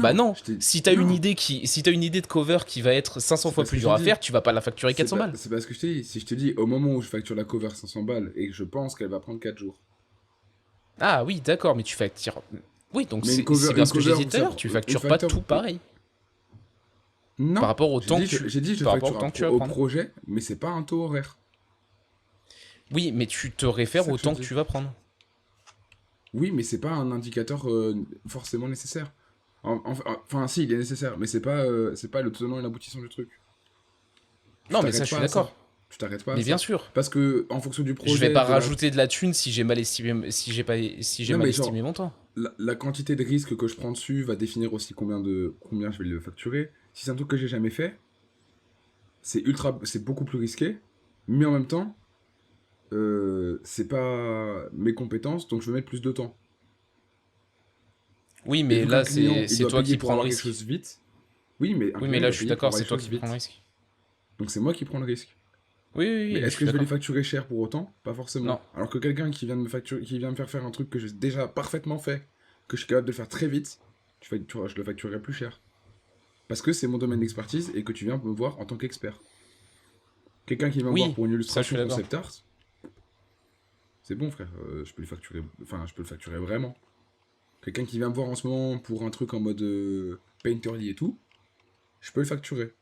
S2: Bah
S1: non,
S2: non,
S1: je t'ai.
S2: si
S1: Non,
S2: t'as une idée de cover qui va être 500
S1: c'est
S2: fois
S1: pas ce
S2: plus
S1: que
S2: dur
S1: j'ai
S2: à faire,
S1: dit.
S2: tu vas pas la facturer 400 balles.
S1: C'est pas ce que je t'ai dit. Si je te dis, au moment où je facture la cover 500 balles et que je pense qu'elle va prendre 4 jours.
S2: Ah oui, d'accord, mais tu factures. Oui, donc
S1: Mais
S2: c'est bien
S1: une
S2: ce que j'ai
S1: cover,
S2: dit tout à l'heure, tu
S1: une
S2: factures pas
S1: facture.
S2: tout pareil. Par
S1: Non.
S2: rapport au temps
S1: J'ai dit, je
S2: par rapport au
S1: facture
S2: temps que tu vas
S1: au
S2: prendre.
S1: projet, mais c'est pas un taux horaire.
S2: Oui, mais tu te
S1: C'est
S2: réfères
S1: ça
S2: au
S1: que je
S2: temps
S1: te
S2: que
S1: dis.
S2: tu vas prendre.
S1: Oui, mais c'est pas un indicateur forcément nécessaire. Enfin, si, il est nécessaire, mais c'est pas le tenant et l'aboutissant du truc. Tu
S2: Non, mais ça,
S1: t'arrêtes
S2: je suis
S1: pas à ça.
S2: d'accord.
S1: Tu t'arrêtes pas à
S2: Mais bien
S1: ça.
S2: sûr.
S1: Parce que, en fonction du
S2: Je vais
S1: projet,
S2: pas
S1: de la.
S2: rajouter de la thune si j'ai mal estimé, si j'ai
S1: Non,
S2: mal
S1: mais
S2: estimé
S1: genre,
S2: mon temps.
S1: la quantité de risque que je prends dessus va définir aussi combien je vais le facturer. Si c'est un truc que j'ai jamais fait, c'est beaucoup plus risqué, mais en même temps, c'est pas mes compétences, donc je vais mettre plus de temps.
S2: Oui,
S1: Et
S2: mais
S1: vu qu'un
S2: là,
S1: client, il
S2: c'est
S1: doit
S2: toi
S1: payer
S2: qui
S1: pour
S2: prends le
S1: avoir quelque
S2: risque.
S1: chose vite, oui, mais un
S2: Oui,
S1: client,
S2: mais
S1: il
S2: là,
S1: doit
S2: je suis
S1: payer pour
S2: d'accord,
S1: avoir
S2: c'est
S1: les
S2: toi
S1: choses
S2: qui prends le
S1: vite.
S2: risque.
S1: Donc c'est moi qui prends le risque.
S2: Oui, oui,
S1: Mais
S2: oui, je
S1: est-ce
S2: suis
S1: que je vais les
S2: d'accord.
S1: facturer cher pour autant? Pas
S2: Non.
S1: forcément. Alors que quelqu'un qui vient de me facturer, qui vient me faire faire un truc que j'ai déjà parfaitement fait, que je suis capable de faire très vite, je le facturerai plus cher. Parce que c'est mon domaine d'expertise et que tu viens me voir en tant qu'expert. Quelqu'un qui vient me voir
S2: Oui,
S1: pour une
S2: ça, je suis
S1: illustration
S2: d'accord.
S1: concept art, c'est bon frère, je peux je peux le facturer vraiment. Quelqu'un qui vient me voir en ce moment pour un truc en mode painterly et tout, je peux le facturer.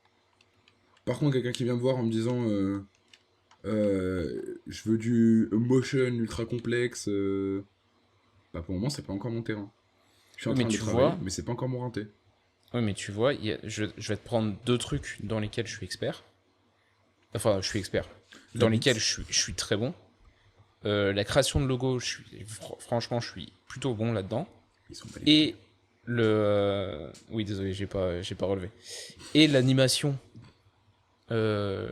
S1: Par contre, quelqu'un qui vient me voir en me disant je veux du motion ultra complexe, bah pour le moment, c'est pas encore mon terrain. Je suis en
S2: Oui, mais
S1: train de
S2: tu
S1: travailler,
S2: vois,
S1: mais c'est pas encore mon rinté.
S2: oui, mais tu vois, je vais te prendre deux trucs dans lesquels je suis expert. Enfin, je suis expert.
S1: La
S2: Dans lesquels
S1: bite,
S2: je suis très bon. La création de logo, franchement, je suis plutôt bon là-dedans.
S1: ils sont pas les couilles.
S2: Et oui, désolé, j'ai pas relevé. Et l'animation, euh,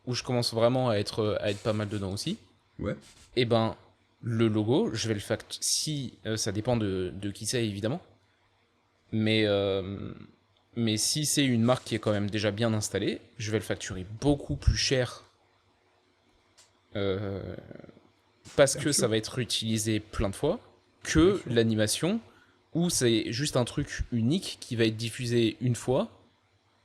S2: où je commence vraiment à être pas mal dedans aussi.
S1: Ouais,
S2: Et ben, le logo, je vais le facturer. Si ça dépend de qui c'est évidemment, mais mais si c'est une marque qui est quand même déjà bien installée, je vais le facturer beaucoup plus cher euh, parce
S1: bien
S2: que ça
S1: sûr,
S2: va être utilisé plein de fois
S1: bien
S2: que
S1: sûr.
S2: l'animation où c'est juste un truc unique qui va être diffusé une fois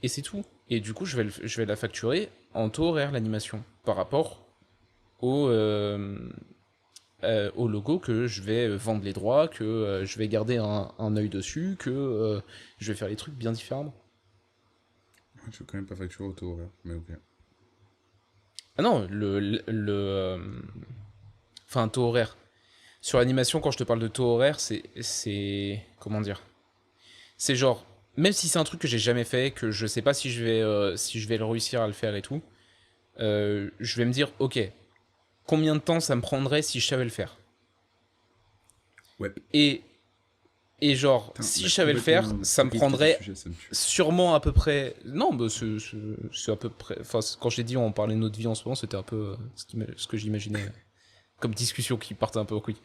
S2: et c'est tout. Et du coup, je vais la facturer en taux horaire l'animation par rapport au, au logo que je vais vendre les droits, que je vais garder un œil dessus, que je vais faire les trucs bien différemment.
S1: Je veux quand même pas facturer auto horaire, mais ok.
S2: Ah non, enfin, taux horaire. Sur l'animation, quand je te parle de taux horaire, comment dire? C'est genre, même si c'est un truc que j'ai jamais fait, que je sais pas si je vais le réussir à le faire et tout, je vais me dire, ok, combien de temps ça me prendrait si je savais le faire?
S1: Ouais,
S2: Et, et genre,
S1: putain, on
S2: si
S1: a
S2: je savais le faire,
S1: complètement
S2: ça me
S1: drift du
S2: prendrait
S1: sujet, ça me tue.
S2: sûrement à peu près. Non, bah c'est à peu près. Enfin, quand j'ai dit on parlait de notre vie en ce moment, c'était un peu ce que j'imaginais comme discussion qui partait un peu en couille.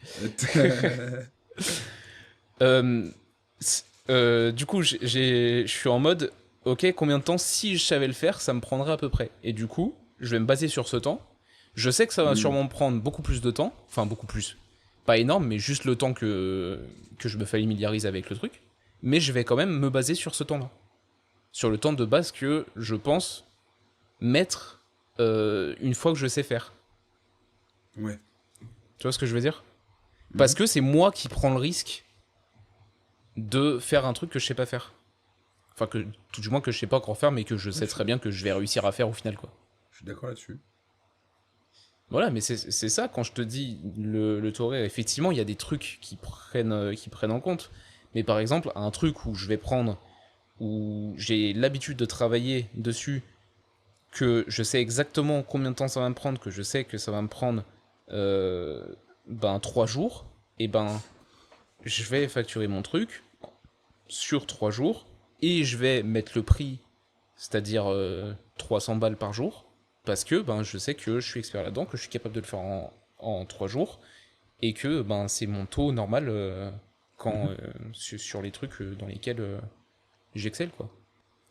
S2: Euh, du coup, je suis en mode, ok, combien de temps, si je savais le faire, ça me prendrait à peu près. Et du coup, je vais me baser sur ce temps. Je sais que ça va
S1: Hmm,
S2: sûrement me prendre beaucoup plus de temps. Enfin, beaucoup plus. Pas énorme, mais juste le temps que je me familiarise avec le truc. Mais je vais quand même me baser sur ce temps-là. Sur le temps de base que je pense mettre une fois que je sais faire.
S1: ouais.
S2: Tu vois ce que je veux dire? Parce
S1: Mhm.
S2: que c'est moi qui prends le risque de faire un truc que je sais pas faire. Enfin, que tout du moins que je sais pas encore faire, mais que je
S1: Ouais,
S2: sais très bien que je vais réussir à faire au final, quoi.
S1: je suis d'accord là-dessus.
S2: Voilà, mais c'est ça, quand je te dis le taux horaire, effectivement, il y a des trucs qui prennent en compte. Mais par exemple, un truc où je vais prendre, où j'ai l'habitude de travailler dessus, que je sais exactement combien de temps ça va me prendre, que je sais que ça va me prendre euh, 3 jours, et je vais facturer mon truc sur 3 jours, et je vais mettre le prix, c'est-à-dire 300 balles par jour, parce que je sais que je suis expert là-dedans, que je suis capable de le faire en 3 jours, et que c'est mon taux normal quand,
S1: Mhm.
S2: sur les trucs dans lesquels j'excelle, quoi.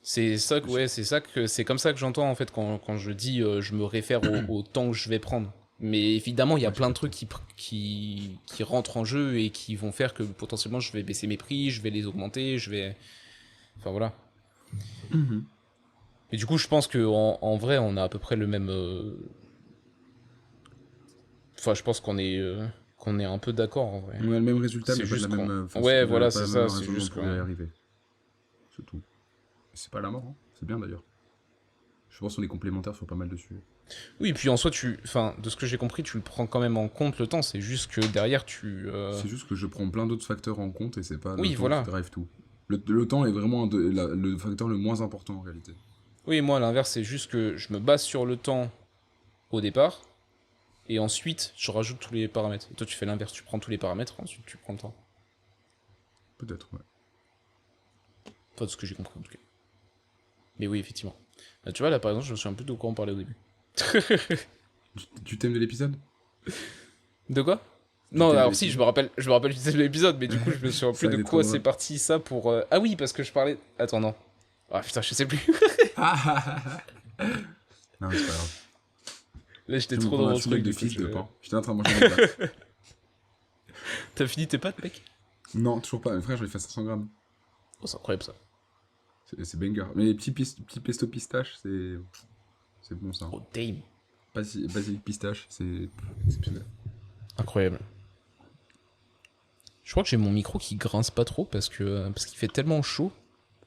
S2: C'est ça,
S1: Je-
S2: c'est comme ça que j'entends en fait quand je dis je me réfère au temps que je vais prendre. Mais évidemment, il y a
S1: Ouais, j'ai
S2: plein de
S1: capté.
S2: trucs qui rentrent en jeu et qui vont faire que potentiellement je vais baisser mes prix, je vais les augmenter, je vais. Enfin voilà.
S1: Mhm.
S2: Et du coup, je pense que en vrai, on a à peu près le même. Enfin, je pense qu'on est un peu d'accord en vrai.
S1: On a le même résultat,
S2: C'est
S1: mais pas de
S2: juste
S1: la même
S2: qu'on. Ouais, voilà,
S1: pas
S2: c'est
S1: le
S2: ça.
S1: même
S2: C'est
S1: raisonnement
S2: juste
S1: pour y
S2: qu'on.
S1: arriver. C'est tout. C'est pas la mort, hein. C'est bien d'ailleurs. Je pense qu'on est complémentaires sur pas mal de sujets.
S2: Oui, et puis en soi, enfin, de ce que j'ai compris, tu le prends quand même en compte le temps. C'est juste que derrière, tu.
S1: C'est juste que je prends plein d'autres facteurs en compte et c'est pas le
S2: Oui,
S1: temps qui
S2: voilà.
S1: drive tout. Le temps est vraiment le facteur le moins important en réalité.
S2: Oui, moi, à l'inverse, c'est juste que je me base sur le temps au départ, et ensuite, je rajoute tous les paramètres. Et toi, tu fais l'inverse, tu prends tous les paramètres, ensuite tu prends le temps.
S1: Peut-être, ouais.
S2: Enfin, de ce que j'ai compris, en tout cas. Mais oui, effectivement. Tu vois, là, par exemple, je me souviens plus de quoi on parlait au début.
S1: Tu thème de l'épisode?
S2: De quoi?
S1: Du
S2: Non,
S1: thème de
S2: alors si,
S1: l'épisode?
S2: je me rappelle du début de l'épisode, mais du coup, je me souviens plus
S1: Ça a
S2: de
S1: été trop
S2: quoi c'est
S1: drôle.
S2: parti, ça, pour... Ah oui, parce que je parlais... Attends, non. Ah putain, je sais plus.
S1: Non, mais c'est pas grave.
S2: Là, j'étais
S1: Je vais me
S2: trop
S1: prendre
S2: dans
S1: un
S2: mon
S1: sandwich
S2: truc,
S1: de
S2: du coup,
S1: fils de
S2: je...
S1: pain. J'étais en train de manger mes pâtes.
S2: T'as fini tes pâtes, mec?
S1: Non, toujours pas. Mes frères, j'en ai fait 500 grammes.
S2: Oh, c'est incroyable, ça.
S1: C'est banger. Mais les petits pesto pistache, c'est bon ça.
S2: Oh, damn.
S1: Basilic pistache, c'est exceptionnel.
S2: Incroyable. Je crois que j'ai mon micro qui grince pas trop parce qu'il fait tellement chaud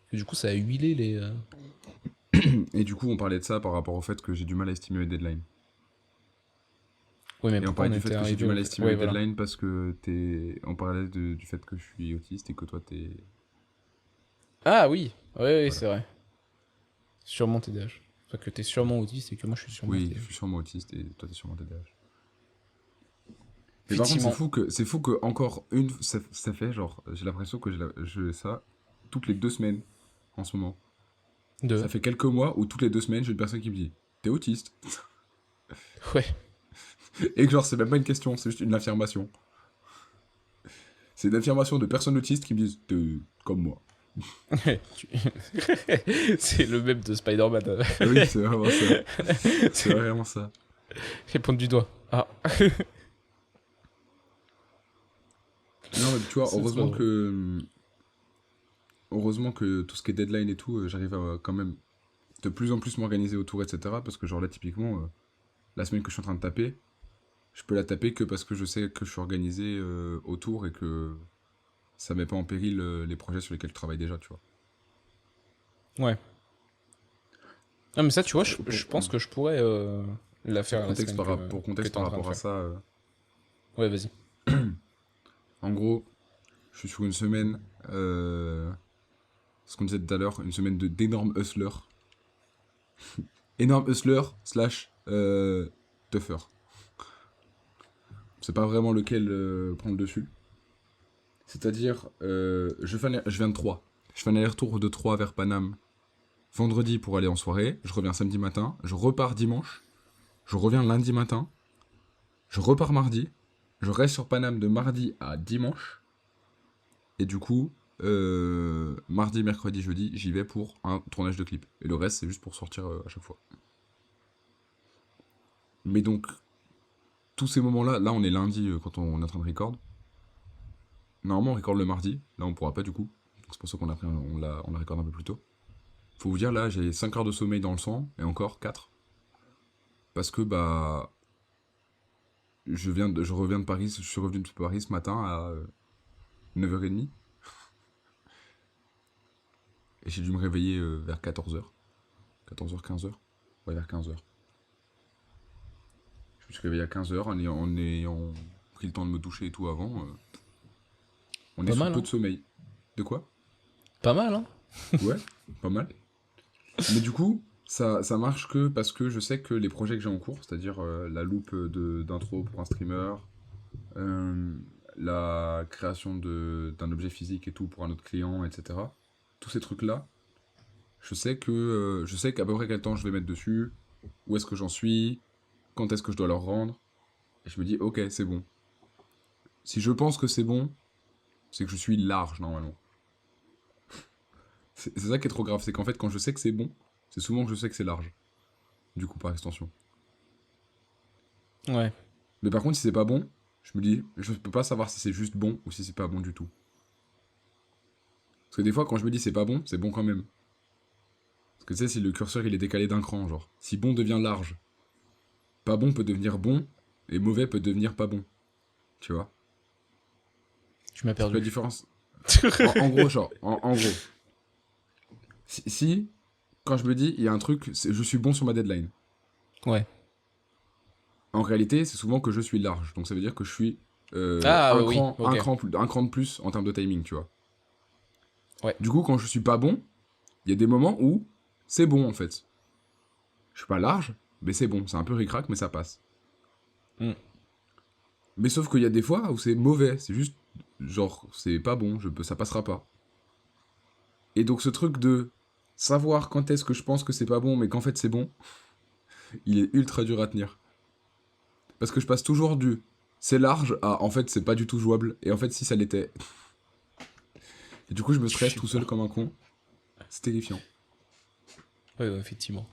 S2: que du coup ça a huilé les.
S1: Et du coup, on parlait de ça par rapport au fait que j'ai du mal à estimer mes deadlines.
S2: Ouais, mais
S1: Et on
S2: pourquoi
S1: parlait
S2: on
S1: du
S2: était
S1: fait que j'ai du
S2: arrivé
S1: mal
S2: au
S1: à
S2: fait.
S1: estimer
S2: Ouais,
S1: mes
S2: voilà.
S1: deadlines parce que on parlait du fait que je suis autiste et que toi t'es.
S2: Ah oui, ouais,
S1: Voilà.
S2: c'est vrai. Sûrement TDAH. Enfin, que t'es sûrement autiste et que moi je suis sûrement
S1: Oui, je
S2: TDAH.
S1: suis sûrement autiste et toi t'es sûrement TDAH. Mais par contre,
S2: Effectivement.
S1: c'est fou que encore une, ça fait genre, j'ai l'impression que ça toutes les 2 semaines en ce moment. Ça
S2: Deux.
S1: fait quelques mois où toutes les 2 semaines, j'ai une personne qui me dit, t'es autiste.
S2: Ouais.
S1: Et que genre, c'est même pas une question, c'est juste une affirmation. C'est une affirmation de personnes autistes qui me disent, t'es comme moi.
S2: Tu- c'est le même de Spider-Man.
S1: Oui, c'est vraiment ça. C'est vraiment ça.
S2: Répondre du doigt. Ah.
S1: Non, mais tu vois,
S2: C'est trop drôle.
S1: heureusement que tout ce qui est deadline et tout, j'arrive à quand même de plus en plus m'organiser autour, etc. Parce que genre là, typiquement, la semaine que je suis en train de taper, je peux la taper que parce que je sais que je suis organisé autour et que ça met pas en péril les projets sur lesquels je travaille déjà, tu vois.
S2: Ouais. Non, mais ça, tu vois,
S1: Pour,
S2: je
S1: pour,
S2: pense que je pourrais la faire la semaine
S1: pour
S2: que
S1: contexte
S2: t'es
S1: par
S2: en train de
S1: rapport à
S2: faire.
S1: ça,
S2: Ouais, vas-y.
S1: en gros, je suis sur une semaine, ce qu'on disait tout à l'heure, une semaine d'énormes hustlers. Énorme hustler slash tougher. C'est pas vraiment lequel prendre le dessus. C'est-à-dire, je viens de Troyes. Je fais un aller-retour de Troyes vers Paname vendredi pour aller en soirée. Je reviens samedi matin. Je repars dimanche. Je reviens lundi matin. Je repars mardi. Je reste sur Paname de mardi à dimanche. Et du coup, mardi, mercredi, jeudi, j'y vais pour un tournage de clip. Et le reste, c'est juste pour sortir à chaque fois. Mais donc, tous ces moments-là, là on est lundi quand on est en train de record. Normalement on record le mardi, là on pourra pas du coup. C'est pour ça qu'on a pris, on la record un peu plus tôt. Faut vous dire là j'ai 5 heures de sommeil dans le sang, et encore 4. Parce que bah je reviens de Paris, je suis revenu de Paris ce matin à 9h30. Et j'ai dû me réveiller vers 14h. 14h, 15h. Ouais vers 15h. me suis réveillé à 15h en ayant pris le temps de me doucher et tout avant. On est
S2: Pas
S1: sous
S2: mal,
S1: peu
S2: hein.
S1: de sommeil. De quoi?
S2: Pas mal, hein.
S1: Ouais, pas mal. Mais du coup, ça marche que parce que je sais que les projets que j'ai en cours, c'est-à-dire la loupe d'intro pour un streamer, euh, la création d'un objet physique et tout pour un autre client, etc. Tous ces trucs-là, je sais qu'à peu près quel temps je vais mettre dessus, où est-ce que j'en suis, quand est-ce que je dois leur rendre. Et je me dis, ok, c'est bon. Si je pense que c'est bon, c'est que je suis large normalement. C'est ça qui est trop grave, c'est qu'en fait, quand je sais que c'est bon, c'est souvent que je sais que c'est large. Du coup, par extension.
S2: Ouais.
S1: Mais par contre, si c'est pas bon, je me dis, je peux pas savoir si c'est juste bon ou si c'est pas bon du tout. Parce que des fois, quand je me dis c'est pas bon, c'est bon quand même. Parce que tu sais, si le curseur il est décalé d'un cran, genre. Si bon devient large, pas bon peut devenir bon, et mauvais peut devenir pas bon. Tu vois?
S2: Tu m'as
S1: C'est quoi la
S2: perdu.
S1: différence? En gros, genre, en gros. Si, quand je me dis, il y a un truc, je suis bon sur ma deadline.
S2: Ouais.
S1: En réalité, c'est souvent que je suis large. Donc ça veut dire que je suis
S2: Ah, oui, ok.
S1: un cran de plus en termes de timing, tu vois.
S2: Ouais.
S1: Du coup, quand je suis pas bon, il y a des moments où c'est bon en fait. Je suis pas large, mais c'est bon. C'est un peu ric-rac, mais ça passe.
S2: Hmm.
S1: Mais sauf qu'il y a des fois où c'est mauvais. C'est juste, genre, c'est pas bon, ça passera pas. Et donc ce truc de savoir quand est-ce que je pense que c'est pas bon, mais qu'en fait c'est bon, il est ultra dur à tenir. Parce que je passe toujours du c'est large à en fait c'est pas du tout jouable. Et en fait si ça l'était. Et du coup je me
S2: Je
S1: stresse
S2: suis
S1: tout
S2: bien.
S1: seul comme un con. C'est terrifiant.
S2: Ouais, ouais, effectivement.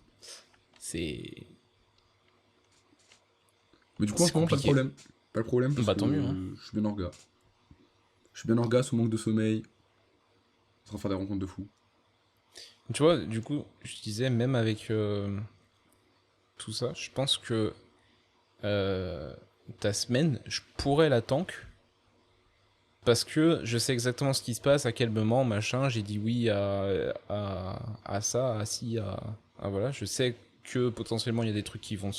S2: C'est.
S1: Mais du coup en
S2: C'est
S1: ce moment pas de
S2: compliqué.
S1: problème. Pas de problème parce
S2: Bah, tant mieux, hein.
S1: que je suis bien orga. Je suis bien orga sous manque de sommeil. En train de faire des rencontres de fous.
S2: Tu vois, du coup, je disais, même avec tout ça, je pense que euh, ta semaine, je pourrais la tank parce que je sais exactement ce qui se passe, à quel moment, machin. J'ai dit oui à ça, à ci, à voilà. Je sais que potentiellement il y a des trucs qui vont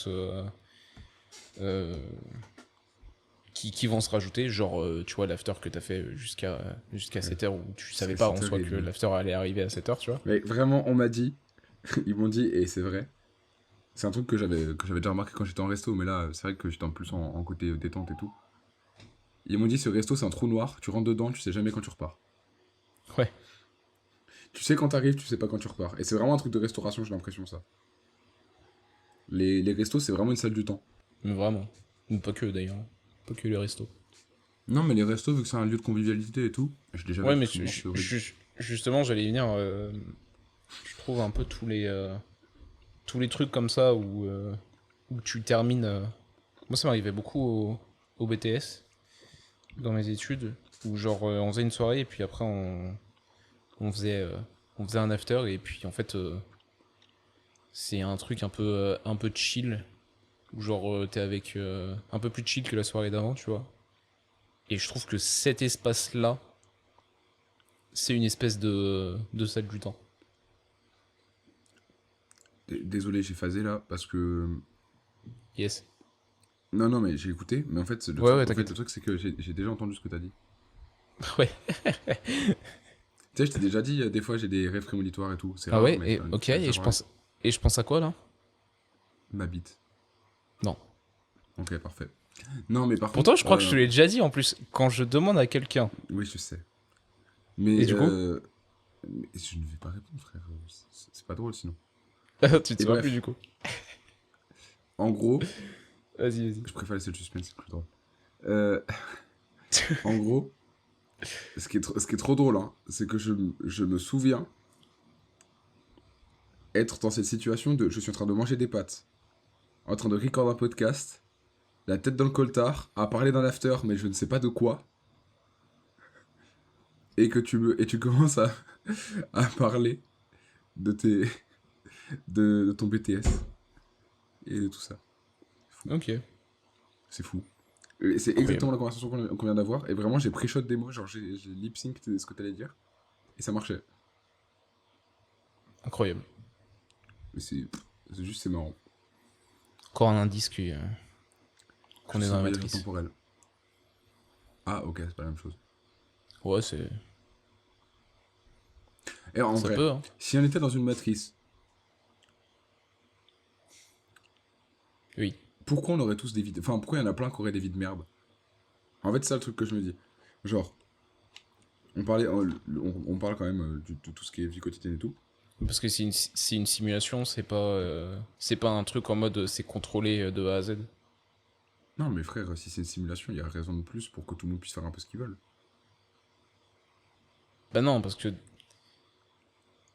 S2: euh, qui vont se rajouter, genre, tu vois, l'after que t'as fait jusqu'à
S1: Ouais.
S2: 7h où tu savais
S1: Jusqu'à
S2: pas en
S1: 7h
S2: soi
S1: et
S2: que
S1: demie.
S2: l'after allait arriver à 7h, tu vois.
S1: Mais vraiment, on m'a dit, ils m'ont dit, et c'est vrai, c'est un truc que j'avais déjà remarqué quand j'étais en resto, mais là, c'est vrai que j'étais en plus en côté détente et tout. Ils m'ont dit, ce resto, c'est un trou noir, tu rentres dedans, tu sais jamais quand tu repars.
S2: Ouais,
S1: Tu sais quand t'arrives, tu sais pas quand tu repars. Et c'est vraiment un truc de restauration, j'ai l'impression, ça. Les restos, c'est vraiment une salle du temps.
S2: mais vraiment. Pas que d'ailleurs. Pas que les restos.
S1: Non, mais les restos, vu que c'est un lieu de convivialité et tout, je l'ai jamais
S2: Ouais,
S1: fait
S2: mais
S1: souvent, c'est horrible.
S2: justement, j'allais y venir. Je trouve un peu tous les trucs comme ça où tu termines. Moi, ça m'arrivait beaucoup au BTS, dans mes études, où genre on faisait une soirée et puis après on faisait, euh, on faisait un after et puis en fait c'est un truc un peu chill, où genre t'es avec un peu plus chill que la soirée d'avant, tu vois. Et je trouve que cet espace-là, c'est une espèce de salle du temps.
S1: Désolé, j'ai phasé là, parce que...
S2: Yes.
S1: Non, non, mais j'ai écouté, mais
S2: Ouais, ouais,
S1: en fait, le
S2: t'inquiète.
S1: truc, c'est que j'ai déjà entendu ce que t'as dit.
S2: Ouais.
S1: Tu sais, je t'ai déjà dit, des fois, j'ai des rêves prémonitoires et tout. C'est
S2: Ah
S1: rare,
S2: ouais,
S1: mais
S2: et ok,
S1: ça arrive d'avoir
S2: et je pense à quoi là?
S1: ma bite.
S2: Non.
S1: Ok, parfait. Non, mais par
S2: Pourtant,
S1: contre,
S2: je crois que je te l'ai déjà dit en plus. Quand je demande à quelqu'un.
S1: oui, je sais.
S2: Et
S1: Mais,
S2: du coup,
S1: mais je ne vais pas répondre, frère. C'est pas drôle sinon.
S2: tu te
S1: Et
S2: souviens plus
S1: bref,
S2: du coup.
S1: en gros,
S2: Vas-y, vas-y.
S1: je préfère laisser le suspense, c'est plus drôle. Euh, en gros, ce qui est trop drôle, hein, c'est que je me souviens être dans cette situation de je suis en train de manger des pâtes, en train de recorder un podcast, la tête dans le coltard, à parler d'un after, mais je ne sais pas de quoi, et tu commences à parler de tes de ton BTS et de tout ça. Fou.
S2: Ok,
S1: C'est fou. Et c'est exactement
S2: incroyable.
S1: la conversation qu'on vient d'avoir. Et vraiment, j'ai pré-shot des mots, genre j'ai lip sync ce que t'allais dire. Et ça marchait.
S2: Incroyable.
S1: Mais c'est juste, c'est marrant.
S2: Encore un indice que qu'on est
S1: C'est
S2: dans
S1: un
S2: la
S1: voyage
S2: matrice.
S1: temporel. Ah, ok, c'est pas la même chose.
S2: Ouais, c'est.
S1: Et en
S2: Ça
S1: vrai,
S2: peut, hein.
S1: si on était dans une matrice,
S2: Oui.
S1: pourquoi on aurait tous des vies Enfin, pourquoi il y en a plein qui auraient des vies de merde? En fait, c'est ça le truc que je me dis. Genre, on parle quand même de tout ce qui est vie quotidienne et tout.
S2: Parce que c'est une simulation, c'est pas un truc en mode c'est contrôlé de A à Z.
S1: Non, mais frère, si c'est une simulation, il y a raison de plus pour que tout le monde puisse faire un peu ce qu'ils veulent.
S2: Bah non, parce que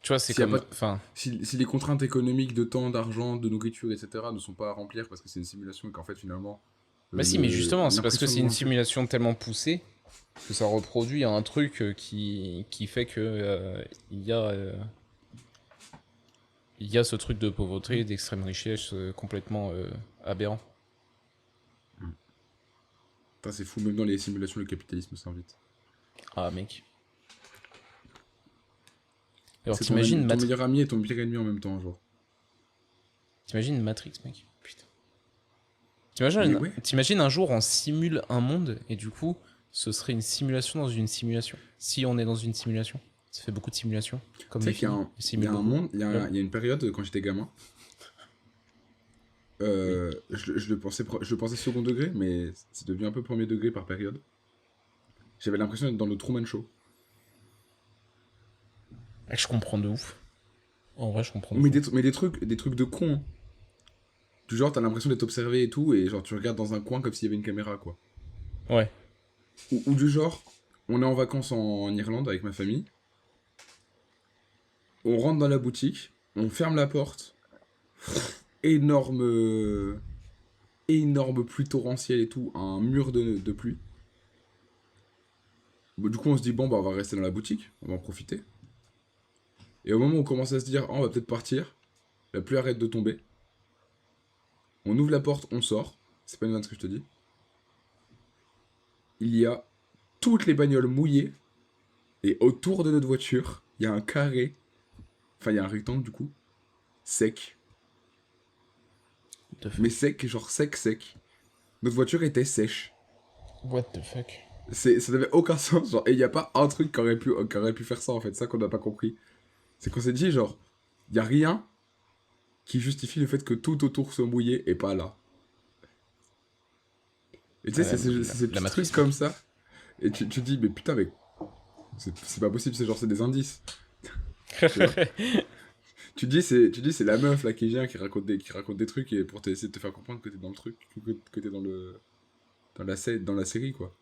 S2: tu vois, c'est
S1: S'il y a
S2: comme.
S1: pas,
S2: Enfin,
S1: si les contraintes économiques de temps, d'argent, de nourriture, etc. ne sont pas à remplir parce que c'est une simulation et qu'en fait, finalement,
S2: bah si, mais justement, c'est parce que
S1: l'impression de
S2: c'est une
S1: moindre.
S2: simulation tellement poussée que ça reproduit un truc qui fait que il y a ce truc de pauvreté, d'extrême richesse complètement aberrant.
S1: Putain, c'est fou, même dans les simulations, le capitalisme s'invite.
S2: Ah mec. Alors
S1: C'est ton, ami,
S2: t'imagines
S1: ton meilleur ami et ton pire ennemi en même temps, genre.
S2: T'imagines Matrix, mec. Putain.
S1: Mais ouais,
S2: T'imagines un jour on simule un monde et du coup ce serait une simulation dans une simulation. Si on est dans une simulation, ça fait beaucoup de simulations, comme
S1: tu
S2: les
S1: sais qu'il y a
S2: films.
S1: un,
S2: Ils
S1: il y
S2: simulent
S1: a un
S2: beaucoup.
S1: monde,
S2: Lol.
S1: il y a une période quand j'étais gamin,
S2: Oui.
S1: je le pensais second degré, mais c'est devenu un peu premier degré par période. J'avais l'impression d'être dans le Truman Show.
S2: Ah, je comprends de ouf. En vrai, je comprends de
S1: Mais
S2: fou.
S1: des trucs de con, hein. Du genre, t'as l'impression d'être observé et tout, et genre, tu regardes dans un coin comme s'il y avait une caméra, quoi.
S2: Ouais.
S1: Ou du genre, on est en vacances en Irlande avec ma famille, on rentre dans la boutique, on ferme la porte, énorme, énorme pluie torrentielle et tout, un mur de pluie. Bon, du coup, on se dit, bon, bah, on va rester dans la boutique, on va en profiter. Et au moment où on commence à se dire, oh, on va peut-être partir, la pluie arrête de tomber, on ouvre la porte, on sort, c'est pas une vanne ce que je te dis. Il y a toutes les bagnoles mouillées, et autour de notre voiture, il y a un carré, enfin, il y a un rectangle du coup, sec.
S2: What the
S1: Mais
S2: fuck.
S1: sec, genre sec, sec. Notre voiture était sèche.
S2: What the fuck.
S1: Ça n'avait aucun sens, genre, et il n'y a pas un truc qui aurait pu faire ça en fait, ça qu'on n'a pas compris. C'est qu'on s'est dit, genre, il n'y a rien qui justifie le fait que tout autour soit mouillé et pas là. Et tu sais, c'est ces
S2: La
S1: petits trucs
S2: matrice,
S1: comme
S2: mec.
S1: ça, et tu te dis, mais putain, mais c'est pas possible, c'est genre, c'est des indices, tu vois. Tu dis, c'est la meuf là qui vient, qui raconte des trucs et pour essayer de te faire comprendre que t'es dans le truc, que t'es dans la série, quoi.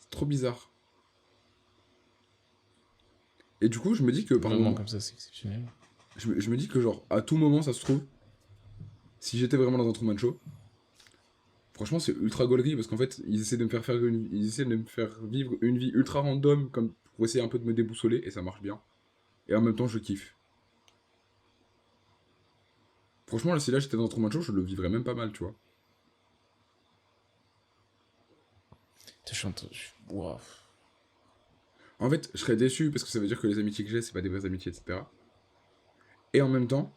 S1: C'est trop bizarre. Et du coup, je me dis que par
S2: Vraiment
S1: moment,
S2: comme ça, c'est exceptionnel.
S1: je me dis que genre, à tout moment, ça se trouve, si j'étais vraiment dans un Truman Show, franchement, c'est ultra gaulerie parce qu'en fait, ils essaient de me faire vivre une vie ultra random comme pour essayer un peu de me déboussoler et ça marche bien. Et en même temps, je kiffe. Franchement, là, si là j'étais dans un Truman Show, je le vivrais même pas mal, tu vois.
S2: Je suis en train- Ouah.
S1: En fait, je serais déçu parce que ça veut dire que les amitiés que j'ai, c'est pas des vraies amitiés, etc. Et en même temps,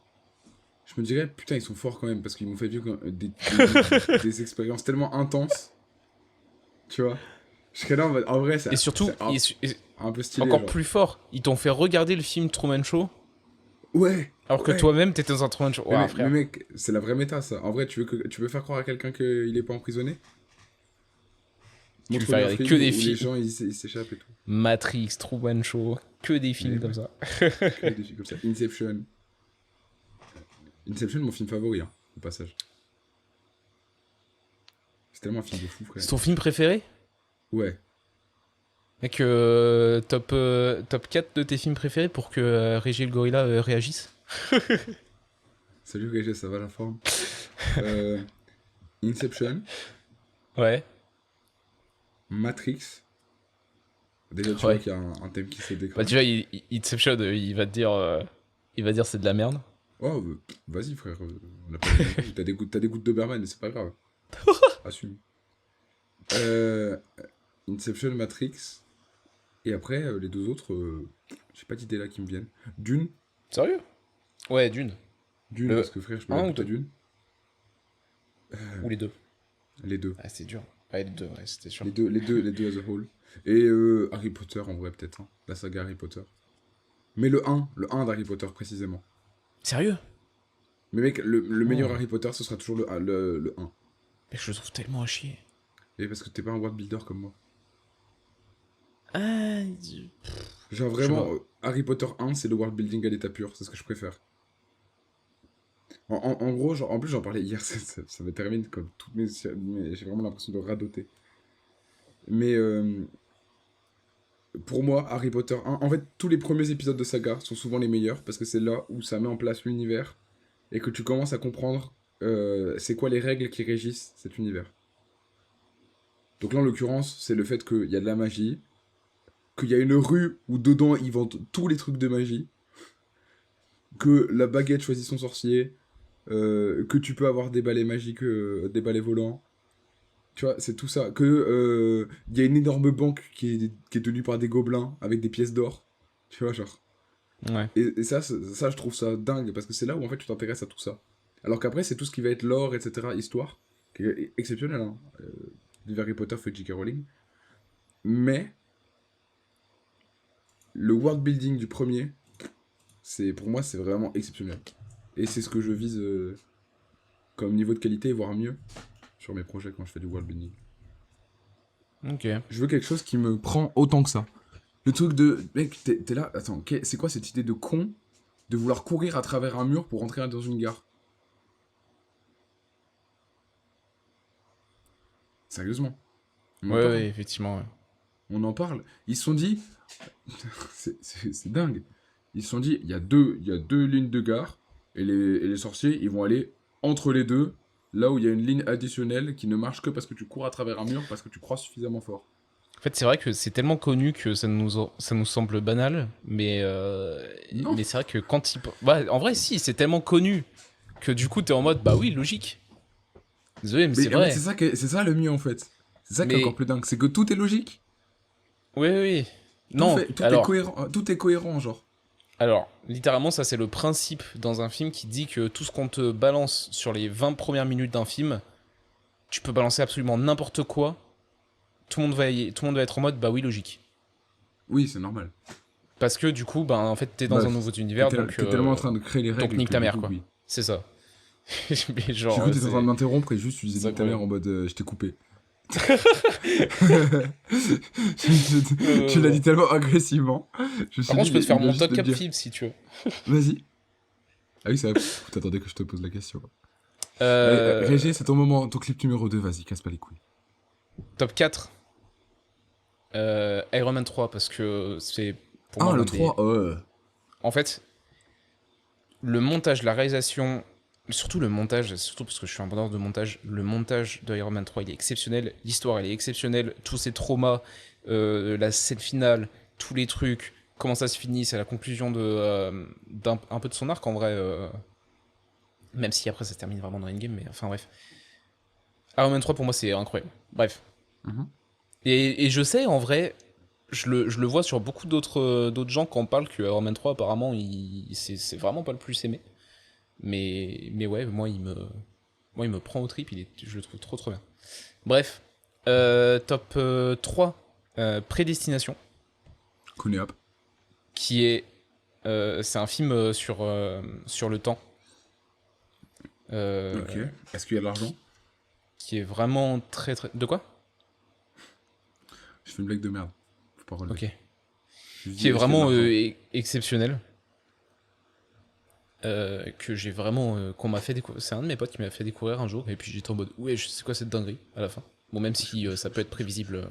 S1: je me dirais, putain, ils sont forts quand même parce qu'ils m'ont fait vivre des expériences tellement intenses, tu vois. Je serais là en mode, en vrai,
S2: Et surtout,
S1: c'est un peu stylé,
S2: encore
S1: genre.
S2: plus fort, ils t'ont fait regarder le film Truman Show
S1: Ouais,
S2: alors que
S1: ouais.
S2: toi-même t'étais dans un Truman Show. Ouah,
S1: Mais
S2: frère.
S1: mec, c'est la vraie méta, ça. En vrai, tu veux faire croire à quelqu'un qu'il est pas emprisonné?
S2: Tu lui fais
S1: Montre-lui un
S2: regarder que
S1: film
S2: des
S1: où les
S2: films.
S1: gens ils s'échappent et tout.
S2: Matrix, Truman Show, que des
S1: Mais
S2: films comme
S1: ouais,
S2: ça.
S1: que des films comme ça. Inception. Inception, mon film favori, hein, au passage. C'est tellement un film de fou,
S2: C'est
S1: frère.
S2: ton film préféré?
S1: Ouais.
S2: Mec, top 4 de tes films préférés pour que Régis le Gorilla réagisse?
S1: Salut Régis, ça va la forme? Euh, Inception,
S2: Ouais.
S1: Matrix. Déjà, tu vois
S2: Ouais.
S1: qu'il y a un thème qui se
S2: Bah
S1: décrane.
S2: déjà, Inception, il va dire c'est de la merde.
S1: Oh, vas-y, frère. On n'a pas le même goût. T'as des gouttes de Berman, mais c'est pas grave. Assume. Euh, Inception, Matrix. Et après, les deux autres, j'ai pas d'idée là qui me viennent. Dune.
S2: Sérieux? Ouais, Dune.
S1: Dune,
S2: Le
S1: parce que frère, je me
S2: un
S1: lève
S2: ou
S1: toute la
S2: deux?
S1: Dune.
S2: Ou les deux?
S1: Les deux.
S2: Ah, c'est dur. Ouais, les deux, ouais, c'était sûr.
S1: Les deux as a whole. Et Harry Potter, en vrai, peut-être. Hein. La saga Harry Potter. Mais le un d'Harry Potter, précisément.
S2: Sérieux?
S1: Mais mec, le meilleur
S2: Oh.
S1: Harry Potter, ce sera toujours le 1.
S2: Mais je le trouve tellement à chier.
S1: Et parce que t'es pas un world builder comme moi.
S2: Ah,
S1: Genre
S2: je sais
S1: vraiment,
S2: pas.
S1: Harry Potter 1, c'est le world building à l'état pur, c'est ce que je préfère. En gros, genre, en plus j'en parlais hier, ça me termine comme toutes j'ai vraiment l'impression de radoter. Mais pour moi, Harry Potter 1, en fait, tous les premiers épisodes de saga sont souvent les meilleurs, parce que c'est là où ça met en place l'univers, et que tu commences à comprendre c'est quoi les règles qui régissent cet univers. Donc là, en l'occurrence, c'est le fait qu'il y a de la magie, qu'il y a une rue où dedans ils vendent tous les trucs de magie, que la baguette choisit son sorcier, que tu peux avoir des balais magiques, des balais volants. Tu vois, c'est tout ça. Que y a une énorme banque qui est tenue par des gobelins avec des pièces d'or. Tu vois, genre.
S2: Ouais.
S1: Et ça, ça, je trouve ça dingue parce que c'est là où en fait tu t'intéresses à tout ça. Alors qu'après, c'est tout ce qui va être lore, etc., histoire, qui est exceptionnel, hein. Vive Harry Potter fait J.K. Rowling. Mais le world building du premier, pour moi, c'est vraiment exceptionnel. Et c'est ce que je vise comme niveau de qualité, voire mieux, sur mes projets quand je fais du world building.
S2: Ok.
S1: Je veux quelque chose qui me prend autant que ça. Le truc de... Mec, t'es là... Attends, c'est quoi cette idée de con de vouloir courir à travers un mur pour rentrer dans une gare? Sérieusement. On en
S2: Ouais,
S1: parle.
S2: ouais, effectivement, ouais.
S1: On en parle. Ils se sont dit... c'est dingue. Ils se sont dit, il y a deux lignes de gare, et les sorciers, ils vont aller entre les deux, là où il y a une ligne additionnelle qui ne marche que parce que tu cours à travers un mur, parce que tu crois suffisamment fort.
S2: En fait, c'est vrai que c'est tellement connu que ça nous semble banal,
S1: Non.
S2: mais c'est vrai que quand il... Bah, en vrai, si, c'est tellement connu que du coup, t'es en mode, bah oui, logique. Désolé, mais c'est
S1: Mais en fait,
S2: vrai.
S1: c'est ça le mieux, en fait. C'est ça qui est encore
S2: Mais,
S1: plus dingue, c'est que tout est logique.
S2: oui, oui, oui.
S1: Tout,
S2: Non,
S1: fait, tout est cohérent, genre.
S2: alors, littéralement, ça c'est le principe dans un film qui dit que tout ce qu'on te balance sur les 20 premières minutes d'un film, tu peux balancer absolument n'importe quoi, tout le monde va être en mode, bah oui, logique.
S1: Oui, c'est normal.
S2: Parce que du coup, bah, en fait, t'es dans
S1: Bah,
S2: un nouveau univers,
S1: t'es tellement en train de créer les
S2: donc
S1: règles
S2: nique
S1: que
S2: ta
S1: du
S2: mère,
S1: coup,
S2: quoi.
S1: oui.
S2: C'est ça. Mais
S1: J'ai
S2: genre,
S1: cru que t'étais en train de m'interrompre et juste tu disais
S2: c'est
S1: nique ta mère
S2: incroyable.
S1: en mode je t'ai coupé. Tu l'as
S2: Non.
S1: dit tellement agressivement. Je me suis
S2: Par contre,
S1: dit,
S2: je peux te faire
S1: il vient
S2: mon
S1: juste
S2: top
S1: de le
S2: cap
S1: dire.
S2: film si tu veux.
S1: Vas-y. Ah oui, c'est vrai. T'attendais que je te pose la question. Allez,
S2: Euh,
S1: Régé, c'est ton moment, ton clip numéro 2, vas-y, casse pas les couilles.
S2: top 4. Iron Man 3, parce que c'est pour moi
S1: Ah,
S2: l'un
S1: le
S2: des...
S1: 3, ouais.
S2: En fait, le montage, la réalisation, surtout le montage, surtout parce que je suis un bonheur de montage, le montage de Iron Man 3, il est exceptionnel, l'histoire, elle est exceptionnelle, tous ces traumas, la scène finale, tous les trucs, comment ça se finit, c'est la conclusion un peu de son arc en vrai, même si après ça se termine vraiment dans Endgame, mais enfin bref. Iron Man 3 pour moi c'est incroyable. Bref.
S1: Mhm.
S2: Et je sais en vrai, je le vois sur beaucoup d'autres gens quand on parle que Iron Man 3 apparemment c'est vraiment pas le plus aimé. Mais ouais, moi il me prend au trip, je le trouve trop trop bien. Bref, top 3, Prédestination,
S1: Connais up.
S2: qui est c'est un film sur le temps.
S1: Ok. Est-ce qu'il y a de l'argent?
S2: Qui est vraiment très très... De quoi?
S1: Je fais une blague de merde. Faut pas relever.
S2: Ok.
S1: Je dis,
S2: Qui est
S1: est-ce qu'il y a de
S2: vraiment
S1: l'argent?
S2: exceptionnel. Que j'ai vraiment... qu'on m'a fait découvrir. C'est un de mes potes qui m'a fait découvrir un jour, et puis j'étais en mode, ouais, je sais quoi cette dinguerie, à la fin. Bon, même si ça peut être prévisible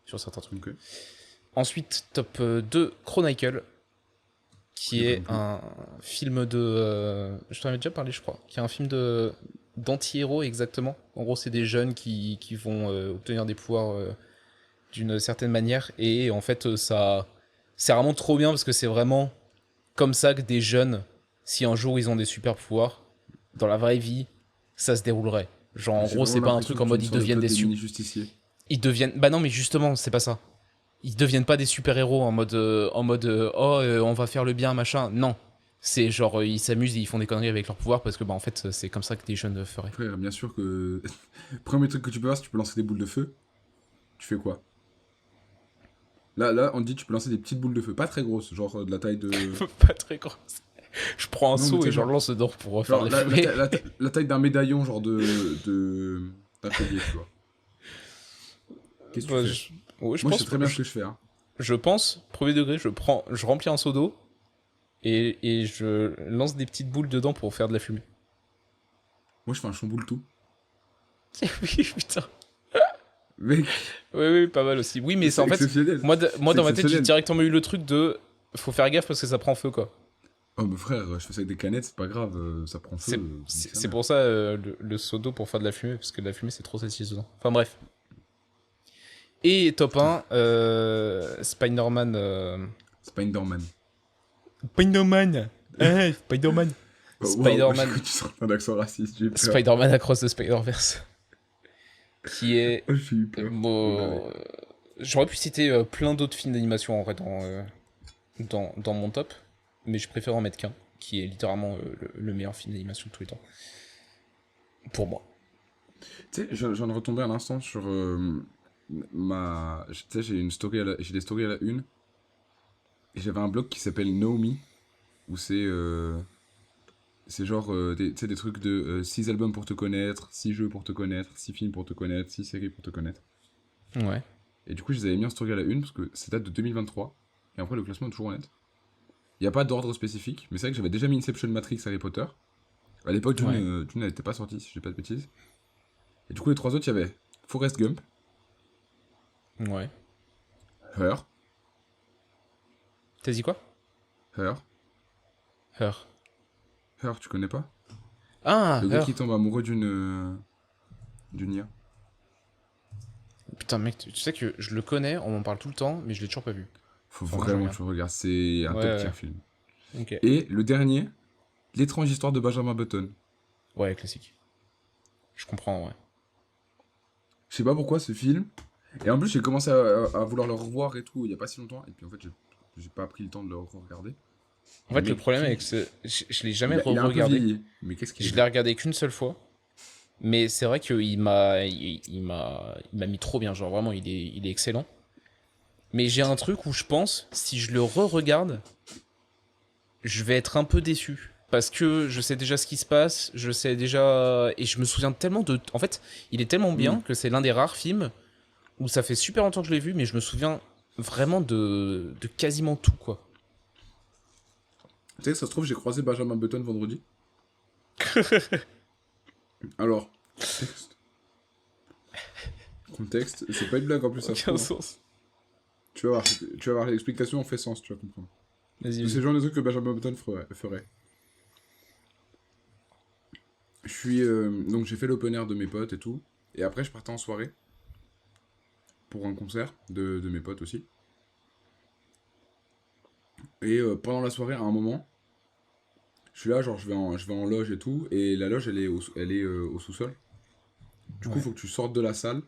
S2: sur certains trucs.
S1: Ok.
S2: Ensuite, top 2, Chronicle, qui
S1: Connais
S2: est
S1: pas non
S2: un film de... je t'en avais déjà parlé, je crois. Qui est un film d'anti-héros, exactement. En gros, c'est des jeunes qui vont obtenir des pouvoirs d'une certaine manière. Et en fait, c'est vraiment trop bien, parce que c'est vraiment comme ça que des jeunes, si un jour ils ont des super pouvoirs, dans la vraie vie, ça se déroulerait. Genre, en
S1: plus. J'ai
S2: gros, c'est
S1: vraiment
S2: pas un
S1: l'impression
S2: truc
S1: que
S2: en
S1: tu
S2: mode
S1: me
S2: ils
S1: sors le
S2: deviennent
S1: plot
S2: des
S1: des
S2: super...
S1: mini-justiciers.
S2: Ils deviennent... Bah non, mais justement, c'est pas ça. Ils deviennent pas des super-héros en mode, on va faire le bien, machin. Non. C'est genre, ils s'amusent et ils font des conneries avec leur pouvoir parce que, bah, en fait, c'est comme ça que des jeunes feraient.
S1: Frère, bien sûr que. Premier truc que tu peux faire, si tu peux lancer des boules de feu, tu fais quoi? Là, on te dit tu peux lancer des petites boules de feu, pas très grosses, genre de la taille de.
S2: Pas très grosse. Je prends un
S1: Non, mais tu
S2: seau et
S1: sais,
S2: je le
S1: genre.
S2: lance dedans pour faire
S1: Genre
S2: de la fumée.
S1: la taille d'un médaillon, genre d'un collier, tu vois. Qu'est-ce que tu
S2: Bah,
S1: fais?
S2: ouais, je
S1: Moi, je sais
S2: pense,
S1: très bien ce que je fais, hein.
S2: je pense, premier degré, je remplis un seau d'eau et je lance des petites boules dedans pour faire de la fumée.
S1: Moi, je fais un chamboule tout.
S2: Oui, putain.
S1: Mec,
S2: Oui, oui, pas mal aussi. Oui, mais c'est
S1: c'est
S2: en fait,
S1: exceptionnel.
S2: moi
S1: C'est
S2: dans ma tête, j'ai
S1: exceptionnel.
S2: directement eu le truc de faut faire gaffe parce que ça prend feu, quoi.
S1: Oh, mais frère, je fais ça avec des canettes, c'est pas grave, ça prend feu, nique sa
S2: C'est
S1: mère.
S2: pour ça le seau d'eau pour faire de la fumée, parce que la fumée c'est trop sexy dedans. Enfin bref. Et top 1, Spider-Man.
S1: Spider-Man.
S2: Spider-Man Hey, Spider-Man
S1: Oh, waouh, j'ai
S2: Spider-Man.
S1: cru que tu sortais un accent raciste, j'ai eu peur.
S2: Spider-Man Across the Spider-Verse. Qui est.
S1: Oh, j'ai eu peur. Oh là là.
S2: Bon, j'aurais pu citer plein d'autres films d'animation en vrai dans mon top, mais je préfère en mettre qu'un, qui est littéralement le meilleur film d'animation de tous les temps. Pour moi.
S1: Tu sais, je viens de retomber un instant sur Tu sais, j'ai une story j'ai des stories à la une, et j'avais un blog qui s'appelle Know Me, où c'est genre tu sais, des trucs de 6 albums pour te connaître, 6 jeux pour te connaître, 6 films pour te connaître, 6 séries pour te connaître.
S2: Ouais.
S1: Et du coup, je les avais mis en story à la une parce que ça date de 2023. Et après, le classement est toujours honnête. Il n'y a pas d'ordre spécifique, mais c'est vrai que j'avais déjà mis Inception, Matrix, Harry Potter. À l'époque,
S2: Ouais.
S1: Dune n'était pas sorti, si je dis pas de bêtises. Et du coup, les trois autres, il y avait Forrest Gump,
S2: Ouais.
S1: Her,
S2: T'as dit quoi?
S1: Her,
S2: Her.
S1: Her, tu connais pas?
S2: Ah,
S1: Le gars qui
S2: Her.
S1: tombe amoureux d'une IA.
S2: Putain, mec, tu sais que je le connais, on m'en parle tout le temps, mais je l'ai toujours pas vu.
S1: Faut
S2: Faudra que je
S1: vraiment que
S2: regarde.
S1: tu le regardes, c'est un top tier
S2: Ouais,
S1: film.
S2: ouais. Ok.
S1: Et le dernier, L'étrange histoire de Benjamin Button.
S2: Ouais, classique. Je comprends, ouais.
S1: Je sais pas pourquoi ce film. Et en plus, j'ai commencé à vouloir le revoir et tout il y a pas si longtemps. Et puis en fait, j'ai pas pris le temps de le regarder.
S2: En
S1: Et
S2: fait, le
S1: mec,
S2: problème avec ce. Je l'ai jamais
S1: il a un peu
S2: re-regardé.
S1: vieilli. Mais qu'est-ce qu'il est
S2: Je l'ai
S1: bien.
S2: regardé qu'une seule fois. Mais c'est vrai il m'a mis trop bien. Genre, vraiment, il est excellent. Mais j'ai un truc où je pense, si je le re-regarde, je vais être un peu déçu. Parce que je sais déjà ce qui se passe, je sais déjà. Et je me souviens tellement de. En fait, il est tellement
S1: Hmm.
S2: bien que c'est l'un des rares films où ça fait super longtemps que je l'ai vu, mais je me souviens vraiment de quasiment tout, quoi.
S1: Tu sais, ça se trouve, j'ai croisé Benjamin Button vendredi. Alors, contexte. Contexte, c'est pas une blague en plus, ça se
S2: Aucun
S1: trouve, hein.
S2: sens.
S1: Tu vas voir, l'explication en fait sens, tu vas comprendre.
S2: Vas-y,
S1: C'est
S2: vas-y.
S1: le genre de truc que Benjamin Button ferait. Donc j'ai fait l'open air de mes potes et tout. Et après, je partais en soirée pour un concert de mes potes aussi. Et pendant la soirée, à un moment, je suis là, genre je vais en loge et tout. Et la loge, au sous-sol. Du coup, il
S2: Ouais.
S1: faut que tu sortes de la salle,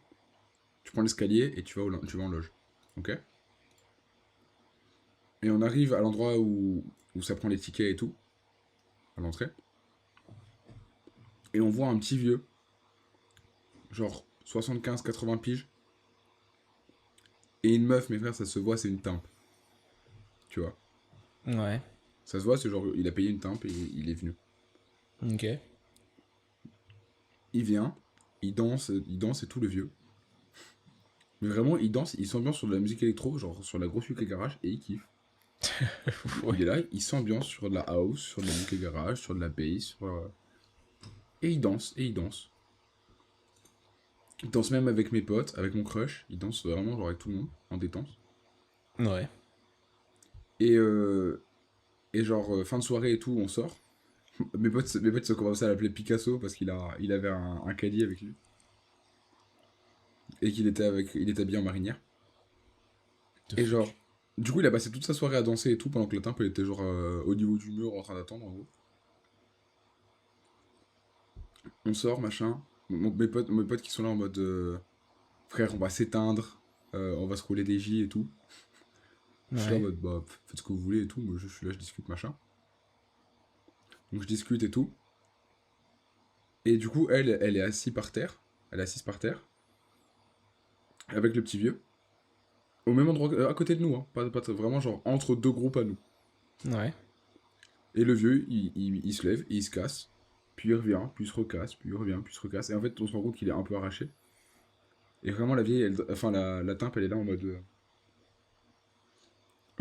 S1: tu prends l'escalier et tu vas en loge. Ok? Et on arrive à l'endroit où ça prend les tickets et tout, à l'entrée. Et on voit un petit vieux, genre 75-80 piges. Et une meuf, mes frères, ça se voit, c'est une timpe. Tu vois?
S2: Ouais.
S1: Ça se voit, c'est genre, il a payé une timpe et il est venu.
S2: Ok.
S1: Il vient, il danse et tout le vieux. Mais vraiment, il danse, il s'ambiance sur de la musique électro, genre sur la grosse UK Garage, et il kiffe.
S2: Ouais.
S1: Il est là, il s'ambiance sur de la house, sur de la UK Garage, sur de la bass, et il danse, et il danse. Il danse même avec mes potes, avec mon crush, il danse vraiment genre avec tout le monde, en détente.
S2: Ouais.
S1: Et, genre, fin de soirée et tout, on sort. Mes potes ont commencé à l'appeler Picasso parce il avait un caddie avec lui. Et il était bien en marinière.
S2: The
S1: Et
S2: fuck.
S1: genre, du coup, il a passé toute sa soirée à danser et tout pendant que la timpe elle était genre au niveau du mur en train d'attendre en gros. On sort, machin. Mes potes qui sont là en mode frère, on va s'éteindre, on va se rouler des J et tout. Je suis là en
S2: Ouais.
S1: mode bah faites ce que vous voulez et tout, moi je suis là, je discute, machin. Donc je discute et tout. Et du coup, elle est assise par terre. Elle est assise par terre. Avec le petit vieux. Au même endroit, à côté de nous, hein. Vraiment genre entre deux groupes à nous.
S2: Ouais.
S1: Et le vieux, il se lève, et il se casse. Puis il revient, puis il se recasse, puis il revient, puis il se recasse. Et en fait, on se rend compte qu'il est un peu arraché. Et vraiment, la vieille, enfin la timpe, elle est là en mode.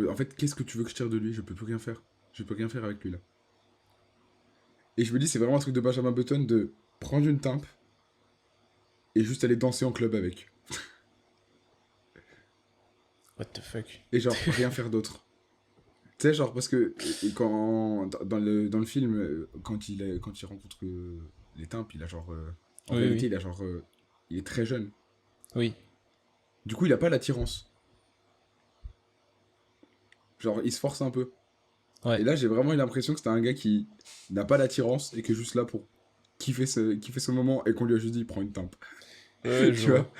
S1: En fait, qu'est-ce que tu veux que je tire de lui? Je peux plus rien faire. Je peux rien faire avec lui là. Et je me dis, c'est vraiment un truc de Benjamin Button de prendre une timpe et juste aller danser en club avec.
S2: What the fuck.
S1: Et genre, rien faire d'autre. Tu sais, genre, parce que quand, dans le film, quand il rencontre les timpes, il a genre. En
S2: Oui,
S1: réalité,
S2: oui.
S1: il a genre. Il est très jeune.
S2: Oui.
S1: Du coup, il a pas l'attirance. Genre, il se force un peu.
S2: Ouais.
S1: Et là, j'ai vraiment eu l'impression que c'était un gars qui n'a pas l'attirance et qui est juste là pour kiffer ce moment et qu'on lui a juste dit, prends une timpe.
S2: Ouais, je
S1: Tu vois?
S2: vois.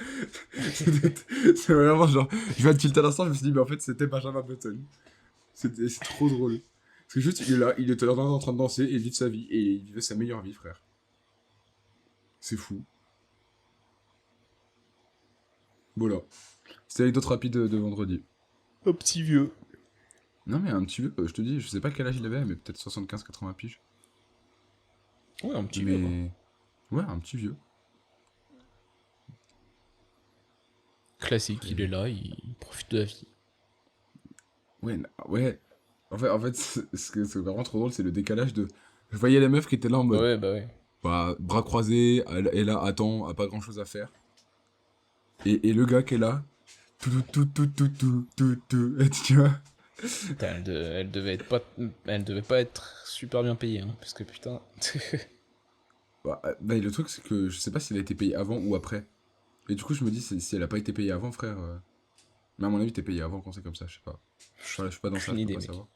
S1: C'est vraiment genre. Je viens de tilter à l'instant, je me suis dit, mais en fait, c'était Benjamin Button. C'est trop drôle. Parce que juste, il est là, il est en train de danser et il vit de sa vie. Et il vivait sa meilleure vie, frère. C'est fou. Voilà. C'était l'anecdote rapide de vendredi.
S2: Un petit vieux.
S1: Non, mais un petit vieux, je te dis, je sais pas quel âge il avait, mais peut-être 75-80 piges.
S2: Ouais, un petit vieux, quoi.
S1: Mais. Ouais, un petit vieux.
S2: Classique, il est
S1: Et-
S2: là, il profite de la vie.
S1: Ouais, ouais. En fait ce qui est vraiment trop drôle, c'est le décalage de. Je voyais la meuf qui était là en mode.
S2: Ouais, bah ouais.
S1: Bah, bras croisés, elle est là, attend, a pas grand chose à faire. Et le gars qui est là. Tout, et tu vois.
S2: Putain, elle devait pas être super bien payée, hein, parce que putain.
S1: Bah, le truc, c'est que je sais pas s'il a été payé avant ou après. Et du coup, je me dis, si elle a pas été payée avant, frère. Mais à mon avis, t'es payé avant quand c'est comme ça, je sais pas. Je suis pas dans ça,
S2: Aucune
S1: je peux
S2: idée,
S1: pas
S2: mec.
S1: savoir.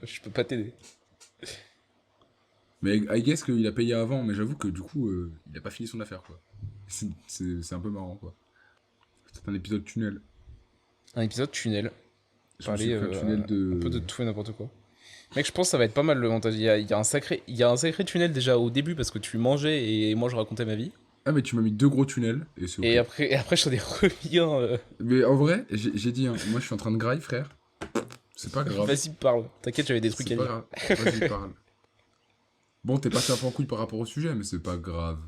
S2: Je peux pas t'aider.
S1: Mais I guess qu'il a payé avant, mais j'avoue que du coup, il a pas fini son affaire, quoi. C'est un peu marrant, quoi. C'est un épisode tunnel.
S2: Un épisode tunnel.
S1: Je me suis
S2: Parler
S1: pris un tunnel
S2: un peu de
S1: de.
S2: tout et n'importe quoi. Mec, je pense que ça va être pas mal le montage. Il y a un sacré tunnel déjà au début parce que tu mangeais et moi je racontais ma vie.
S1: Ah, mais tu m'as mis deux gros tunnels, et c'est ok.
S2: Et après j'en ai remis un.
S1: Mais en vrai, j'ai dit, hein, moi je suis en train de graille, frère. C'est pas grave.
S2: Vas-y, parle. T'inquiète, j'avais des trucs
S1: C'est
S2: à
S1: pas
S2: dire.
S1: grave. Vas-y, parle. Bon, t'es passé un peu en couille par rapport au sujet, mais c'est pas grave.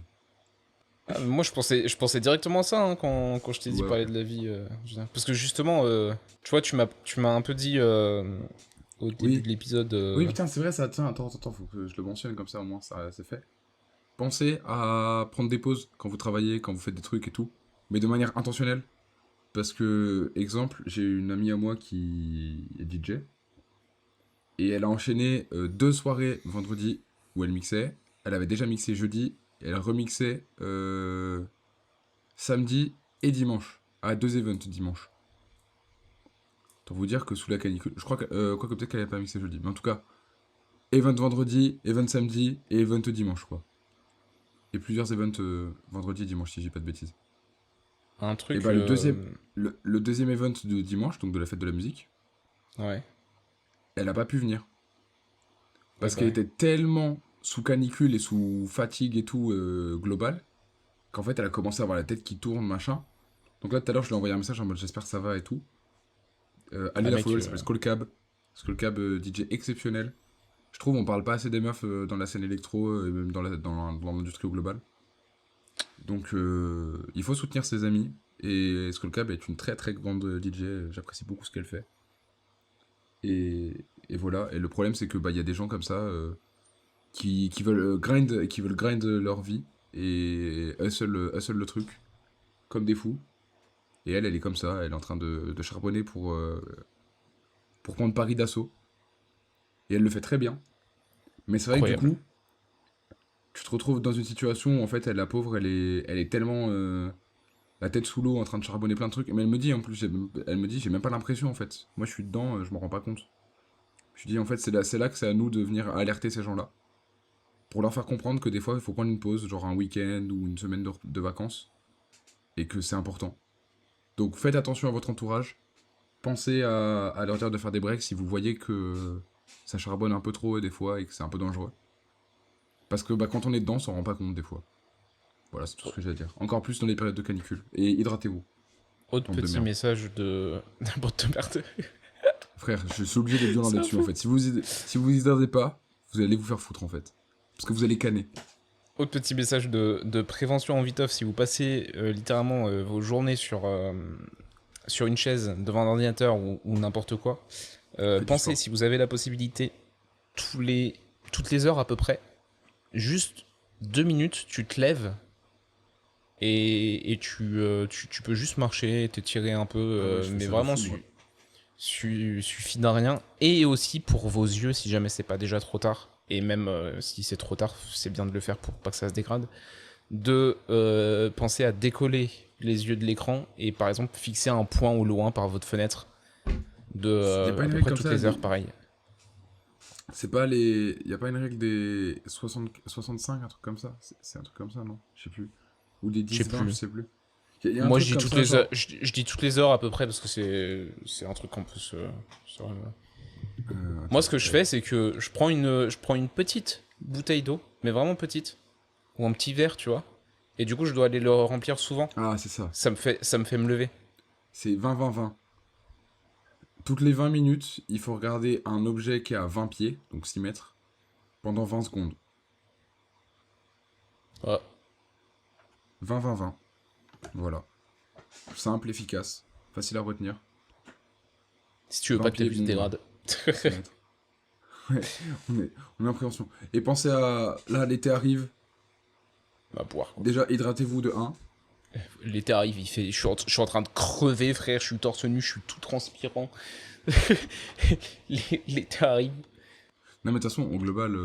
S2: Ah, moi, je pensais directement à ça hein, quand je t'ai dit
S1: Ouais,
S2: parler
S1: ouais.
S2: de la vie. Parce que justement, tu vois, tu m'as un peu dit au début
S1: Oui.
S2: de l'épisode.
S1: Oui, putain, c'est vrai, ça. Tiens, attends, faut que je le mentionne comme ça, au moins, ça c'est fait. Pensez à prendre des pauses quand vous travaillez, quand vous faites des trucs et tout, mais de manière intentionnelle. Parce que, exemple, j'ai une amie à moi qui est DJ, et elle a enchaîné deux soirées vendredi où elle mixait. Elle avait déjà mixé jeudi, et elle remixait samedi et dimanche, à deux events dimanche. Pour vous dire que sous la canicule, je crois que, quoique peut-être qu'elle n'avait pas mixé jeudi, mais en tout cas, event vendredi, event samedi et event dimanche, quoi. Et plusieurs events vendredi et dimanche, si j'ai pas de bêtises.
S2: Un
S1: Et
S2: truc.
S1: bah, le deuxième event de dimanche, donc de la fête de la musique,
S2: Ouais.
S1: elle a pas pu venir.
S2: Ouais,
S1: Parce
S2: bah
S1: qu'elle
S2: ouais.
S1: était tellement sous canicule et sous fatigue et tout global, qu'en fait, elle a commencé à avoir la tête qui tourne, machin. Donc là, tout à l'heure, je lui ai envoyé un message en mode j'espère que ça va et tout. Allez
S2: Ah,
S1: la
S2: mec.
S1: follow, elle s'appelle Skullcab. Skullcab, DJ exceptionnel. Je trouve on parle pas assez des meufs dans la scène électro et même dans l'industrie au global. Donc il faut soutenir ses amis. Et Skullcab est une très très grande DJ, j'apprécie beaucoup ce qu'elle fait. Et voilà, et le problème c'est que bah, y a des gens comme ça qui veulent grind leur vie et hustle le truc, comme des fous. Et elle est comme ça, elle est en train de charbonner pour prendre Paris d'assaut. Et elle le fait très bien. Mais c'est vrai que du
S2: Incroyable.
S1: coup, tu te retrouves dans une situation où en fait, la pauvre, elle est tellement la tête sous l'eau en train de charbonner plein de trucs. Mais elle me dit en plus, elle me dit, j'ai même pas l'impression en fait. Moi je suis dedans, je m'en rends pas compte. Je lui dis en fait, c'est là que c'est à nous de venir alerter ces gens-là. Pour leur faire comprendre que des fois, il faut prendre une pause, genre un week-end ou une semaine de vacances. Et que c'est important. Donc faites attention à votre entourage. Pensez à leur dire de faire des breaks si vous voyez que ça charbonne un peu trop des fois et que c'est un peu dangereux. Parce que quand on est dedans, on s'en rend pas compte des fois. Voilà, c'est tout ce que j'ai à dire. Encore plus dans les périodes de canicule. Et hydratez-vous,
S2: Autre
S1: bande de
S2: petit
S1: merde.
S2: message de... Bande de merde.
S1: Frère, je suis obligé d'être violent
S2: C'est un
S1: là-dessus en
S2: fou.
S1: fait. Si vous hydratez pas, vous allez vous faire foutre en fait. Parce que vous allez canner.
S2: Autre petit message de prévention en viteuf, si vous passez littéralement vos journées sur une chaise devant un ordinateur ou n'importe quoi,
S1: Faites du
S2: pensez,
S1: sport.
S2: si vous avez la possibilité, toutes les heures à peu près, juste 2 minutes, tu te lèves et tu peux juste marcher, t'étirer un peu,
S1: Ah ouais, je fais
S2: mais
S1: ça de
S2: vraiment
S1: fou moi.
S2: suffit d'un rien. Et aussi pour vos yeux, si jamais c'est pas déjà trop tard, et même si c'est trop tard, c'est bien de le faire pour pas que ça se dégrade, de penser à décoller les yeux de l'écran et par exemple fixer un point au loin par votre fenêtre de
S1: Y a pas
S2: à
S1: une
S2: peu
S1: règle
S2: près
S1: comme
S2: toutes
S1: ça
S2: les heures, pareil.
S1: C'est pas les. Y a pas une règle des 60, 65, un truc comme ça. C'est un truc comme ça, non? Je sais plus. Ou des
S2: Je sais
S1: 10-20, je
S2: plus.
S1: sais plus. Y a un
S2: Moi, je
S1: truc
S2: dis
S1: comme
S2: toutes
S1: ça,
S2: les heures,
S1: genre.
S2: je dis toutes les heures à peu près parce que c'est un truc qu'on peut se- Moi,
S1: Attends,
S2: ce que je
S1: ouais.
S2: fais, c'est que je prends une petite bouteille d'eau, mais vraiment petite, ou un petit verre, tu vois. Et du coup, je dois aller le remplir souvent.
S1: Ah, c'est ça.
S2: Ça me fait me lever.
S1: C'est 20-20-20. Toutes les 20 minutes, il faut regarder un objet qui est à 20 pieds, donc 6 mètres, pendant 20 secondes.
S2: Ouais.
S1: 20-20-20. Voilà. Simple, efficace, facile à retenir.
S2: Si tu veux
S1: 20
S2: pas que ta
S1: pieds,
S2: vue se
S1: bon,
S2: dégrade.
S1: 6 mètres. Ouais, on est en prévention. Et pensez à. Là, l'été arrive.
S2: Bah, boire, quoi.
S1: Déjà, hydratez-vous de 1.
S2: L'été arrive, je suis en train de crever, frère. Je suis torse nu, je suis tout transpirant. L'été arrive.
S1: Non, mais de toute façon, au global,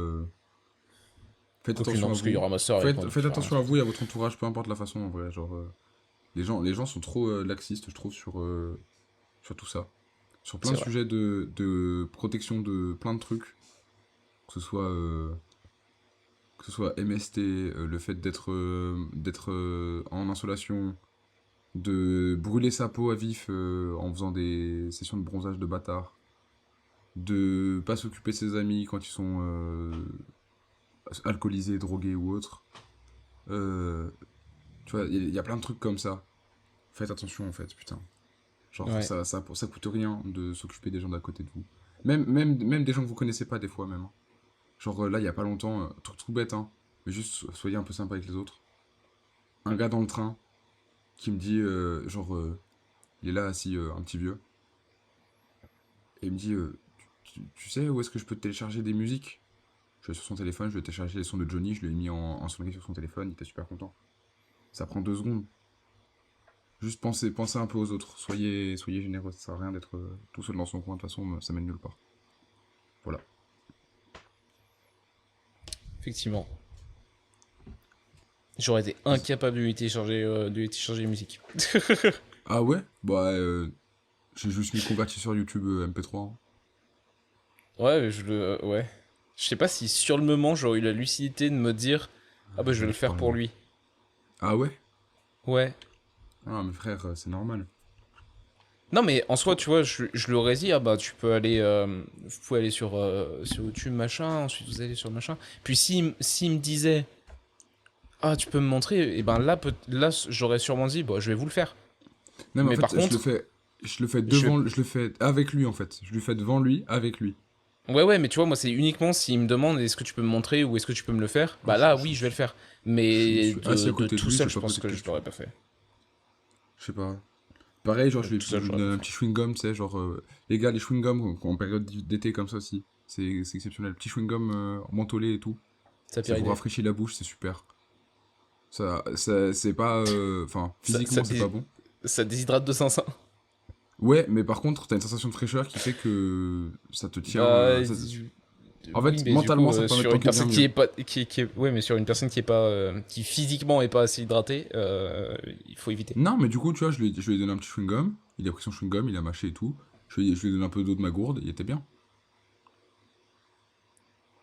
S1: faites
S2: Ok, non,
S1: attention à
S2: parce qu'il y
S1: vous.
S2: aura ma soeur avec moi. Donc
S1: Faites
S2: il y aura rien à
S1: attention à
S2: faire.
S1: vous et à votre entourage, peu importe la façon en vrai. Genre, les gens sont trop laxistes, je trouve, sur tout ça. Sur plein
S2: C'est
S1: de
S2: vrai.
S1: sujets de protection de plein de trucs. Que ce soit, MST, le fait d'être en insolation, de brûler sa peau à vif en faisant des sessions de bronzage de bâtard, de pas s'occuper de ses amis quand ils sont alcoolisés, drogués ou autres. Euh, Tu vois, il y a plein de trucs comme ça. Faites attention en fait, putain. Genre,
S2: Ouais.
S1: ça coûte rien de s'occuper des gens d'à côté de vous. Même des gens que vous connaissez pas des fois même, hein. Genre là, il y a pas longtemps, truc tout bête, hein. Mais juste soyez un peu sympa avec les autres. Un gars dans le train qui me dit, genre, il est là assis, un petit vieux. Et il me dit, tu sais où est-ce que je peux télécharger des musiques? Je vais sur son téléphone, je vais télécharger les sons de Johnny, je lui ai mis en sonnerie sur son téléphone, il était super content. Ça prend 2 secondes. Juste pensez un peu aux autres. Soyez généreux. Ça sert à rien d'être tout seul dans son coin. De toute façon, ça mène nulle part. Voilà.
S2: Effectivement. J'aurais été incapable de lui télécharger les musiques.
S1: Ah ouais? Bah, j'ai juste mis converti sur YouTube MP3, hein.
S2: Ouais, ouais. Je sais pas si sur le moment j'aurais eu la lucidité de me dire ah bah je vais
S1: Ouais,
S2: le
S1: tu
S2: faire
S1: parles
S2: pour
S1: bien.
S2: lui.
S1: Ah ouais?
S2: Ouais.
S1: Ah, mais frère, c'est normal.
S2: Non mais en soi
S1: Faut-
S2: tu vois je l'aurais dit ah bah tu peux aller vous pouvez aller sur YouTube machin ensuite vous allez sur machin puis s'il me disait ah tu peux me montrer et ben là j'aurais sûrement dit bah je vais vous le faire
S1: Non, mais en
S2: mais par
S1: fait,
S2: contre
S1: je le fais
S2: je vais
S1: devant, je le fais avec lui, en fait. Je le fais devant lui, avec lui.
S2: ouais mais tu vois moi c'est uniquement s'il me demande est-ce que tu peux me montrer ou est-ce que tu peux me le faire
S1: Ah,
S2: bah là oui je vais le faire
S1: je
S2: mais
S1: suis assis à
S2: de
S1: côté de
S2: tout
S1: lui, je
S2: seul
S1: vais
S2: je
S1: pas
S2: pense
S1: poser de
S2: que je
S1: questions.
S2: l'aurais pas fait.
S1: Je sais pas. Pareil, genre,
S2: Tout
S1: je
S2: seul
S1: lui
S2: j'aurais pas
S1: donne un
S2: fait.
S1: petit chewing-gum, tu sais, genre, les gars, les chewing-gums en période d'été comme ça aussi. C'est exceptionnel. Petit chewing-gum mentholé et tout.
S2: Ça
S1: Ça vous
S2: pyridé.
S1: rafraîchit la bouche, c'est super. C'est pas. Enfin,
S2: Ça,
S1: physiquement, c'est pas bon.
S2: ça déshydrate de 500.
S1: Ouais, mais par contre, t'as une sensation de fraîcheur qui fait que ça te tient.
S2: Bah,
S1: En
S2: oui,
S1: fait,
S2: mais du coup,
S1: mentalement, ça te permet de
S2: sur une
S1: tanker bien
S2: personne qui
S1: mieux.
S2: est pas, ouais, mais sur une personne qui est pas, qui physiquement est pas assez hydratée, il faut éviter.
S1: Non, mais du coup, tu vois, je lui ai donné un petit chewing-gum. Il a pris son chewing-gum, il a mâché et tout. Je lui ai donné un peu d'eau de ma gourde, il était bien.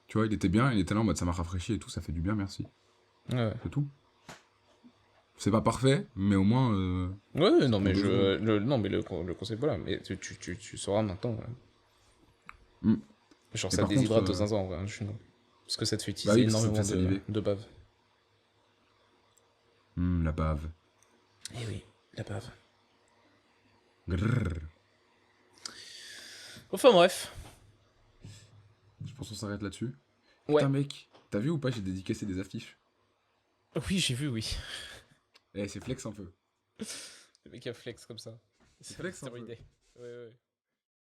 S1: Tu vois, il était bien, il était là en mode ça m'a rafraîchi et tout, ça fait du bien, merci.
S2: Ouais,
S1: C'est tout. C'est pas parfait, mais au moins,
S2: ouais,
S1: ça
S2: non,
S1: prend
S2: mais
S1: 2 secondes.
S2: non, mais le concept, voilà, mais tu sauras maintenant. Ouais.
S1: Hmm.
S2: Genre
S1: Et
S2: ça
S1: par
S2: déshydrate
S1: contre,
S2: aux zinzin, en vrai, un chewing-gum. Parce que ça te fait
S1: bah
S2: utiliser
S1: oui, ça me
S2: énormément
S1: fait saliver.
S2: de bave.
S1: La bave.
S2: Eh oui, la bave.
S1: Grrr.
S2: Enfin bref.
S1: Je pense qu'on s'arrête là-dessus.
S2: Ouais.
S1: Putain, mec, t'as vu ou pas, j'ai dédicacé des affiches.
S2: Oui, j'ai vu, oui.
S1: Eh, c'est flex un peu.
S2: Le mec a flex comme ça.
S1: C'est flex un peu.
S2: stéroïdé. Ouais, ouais.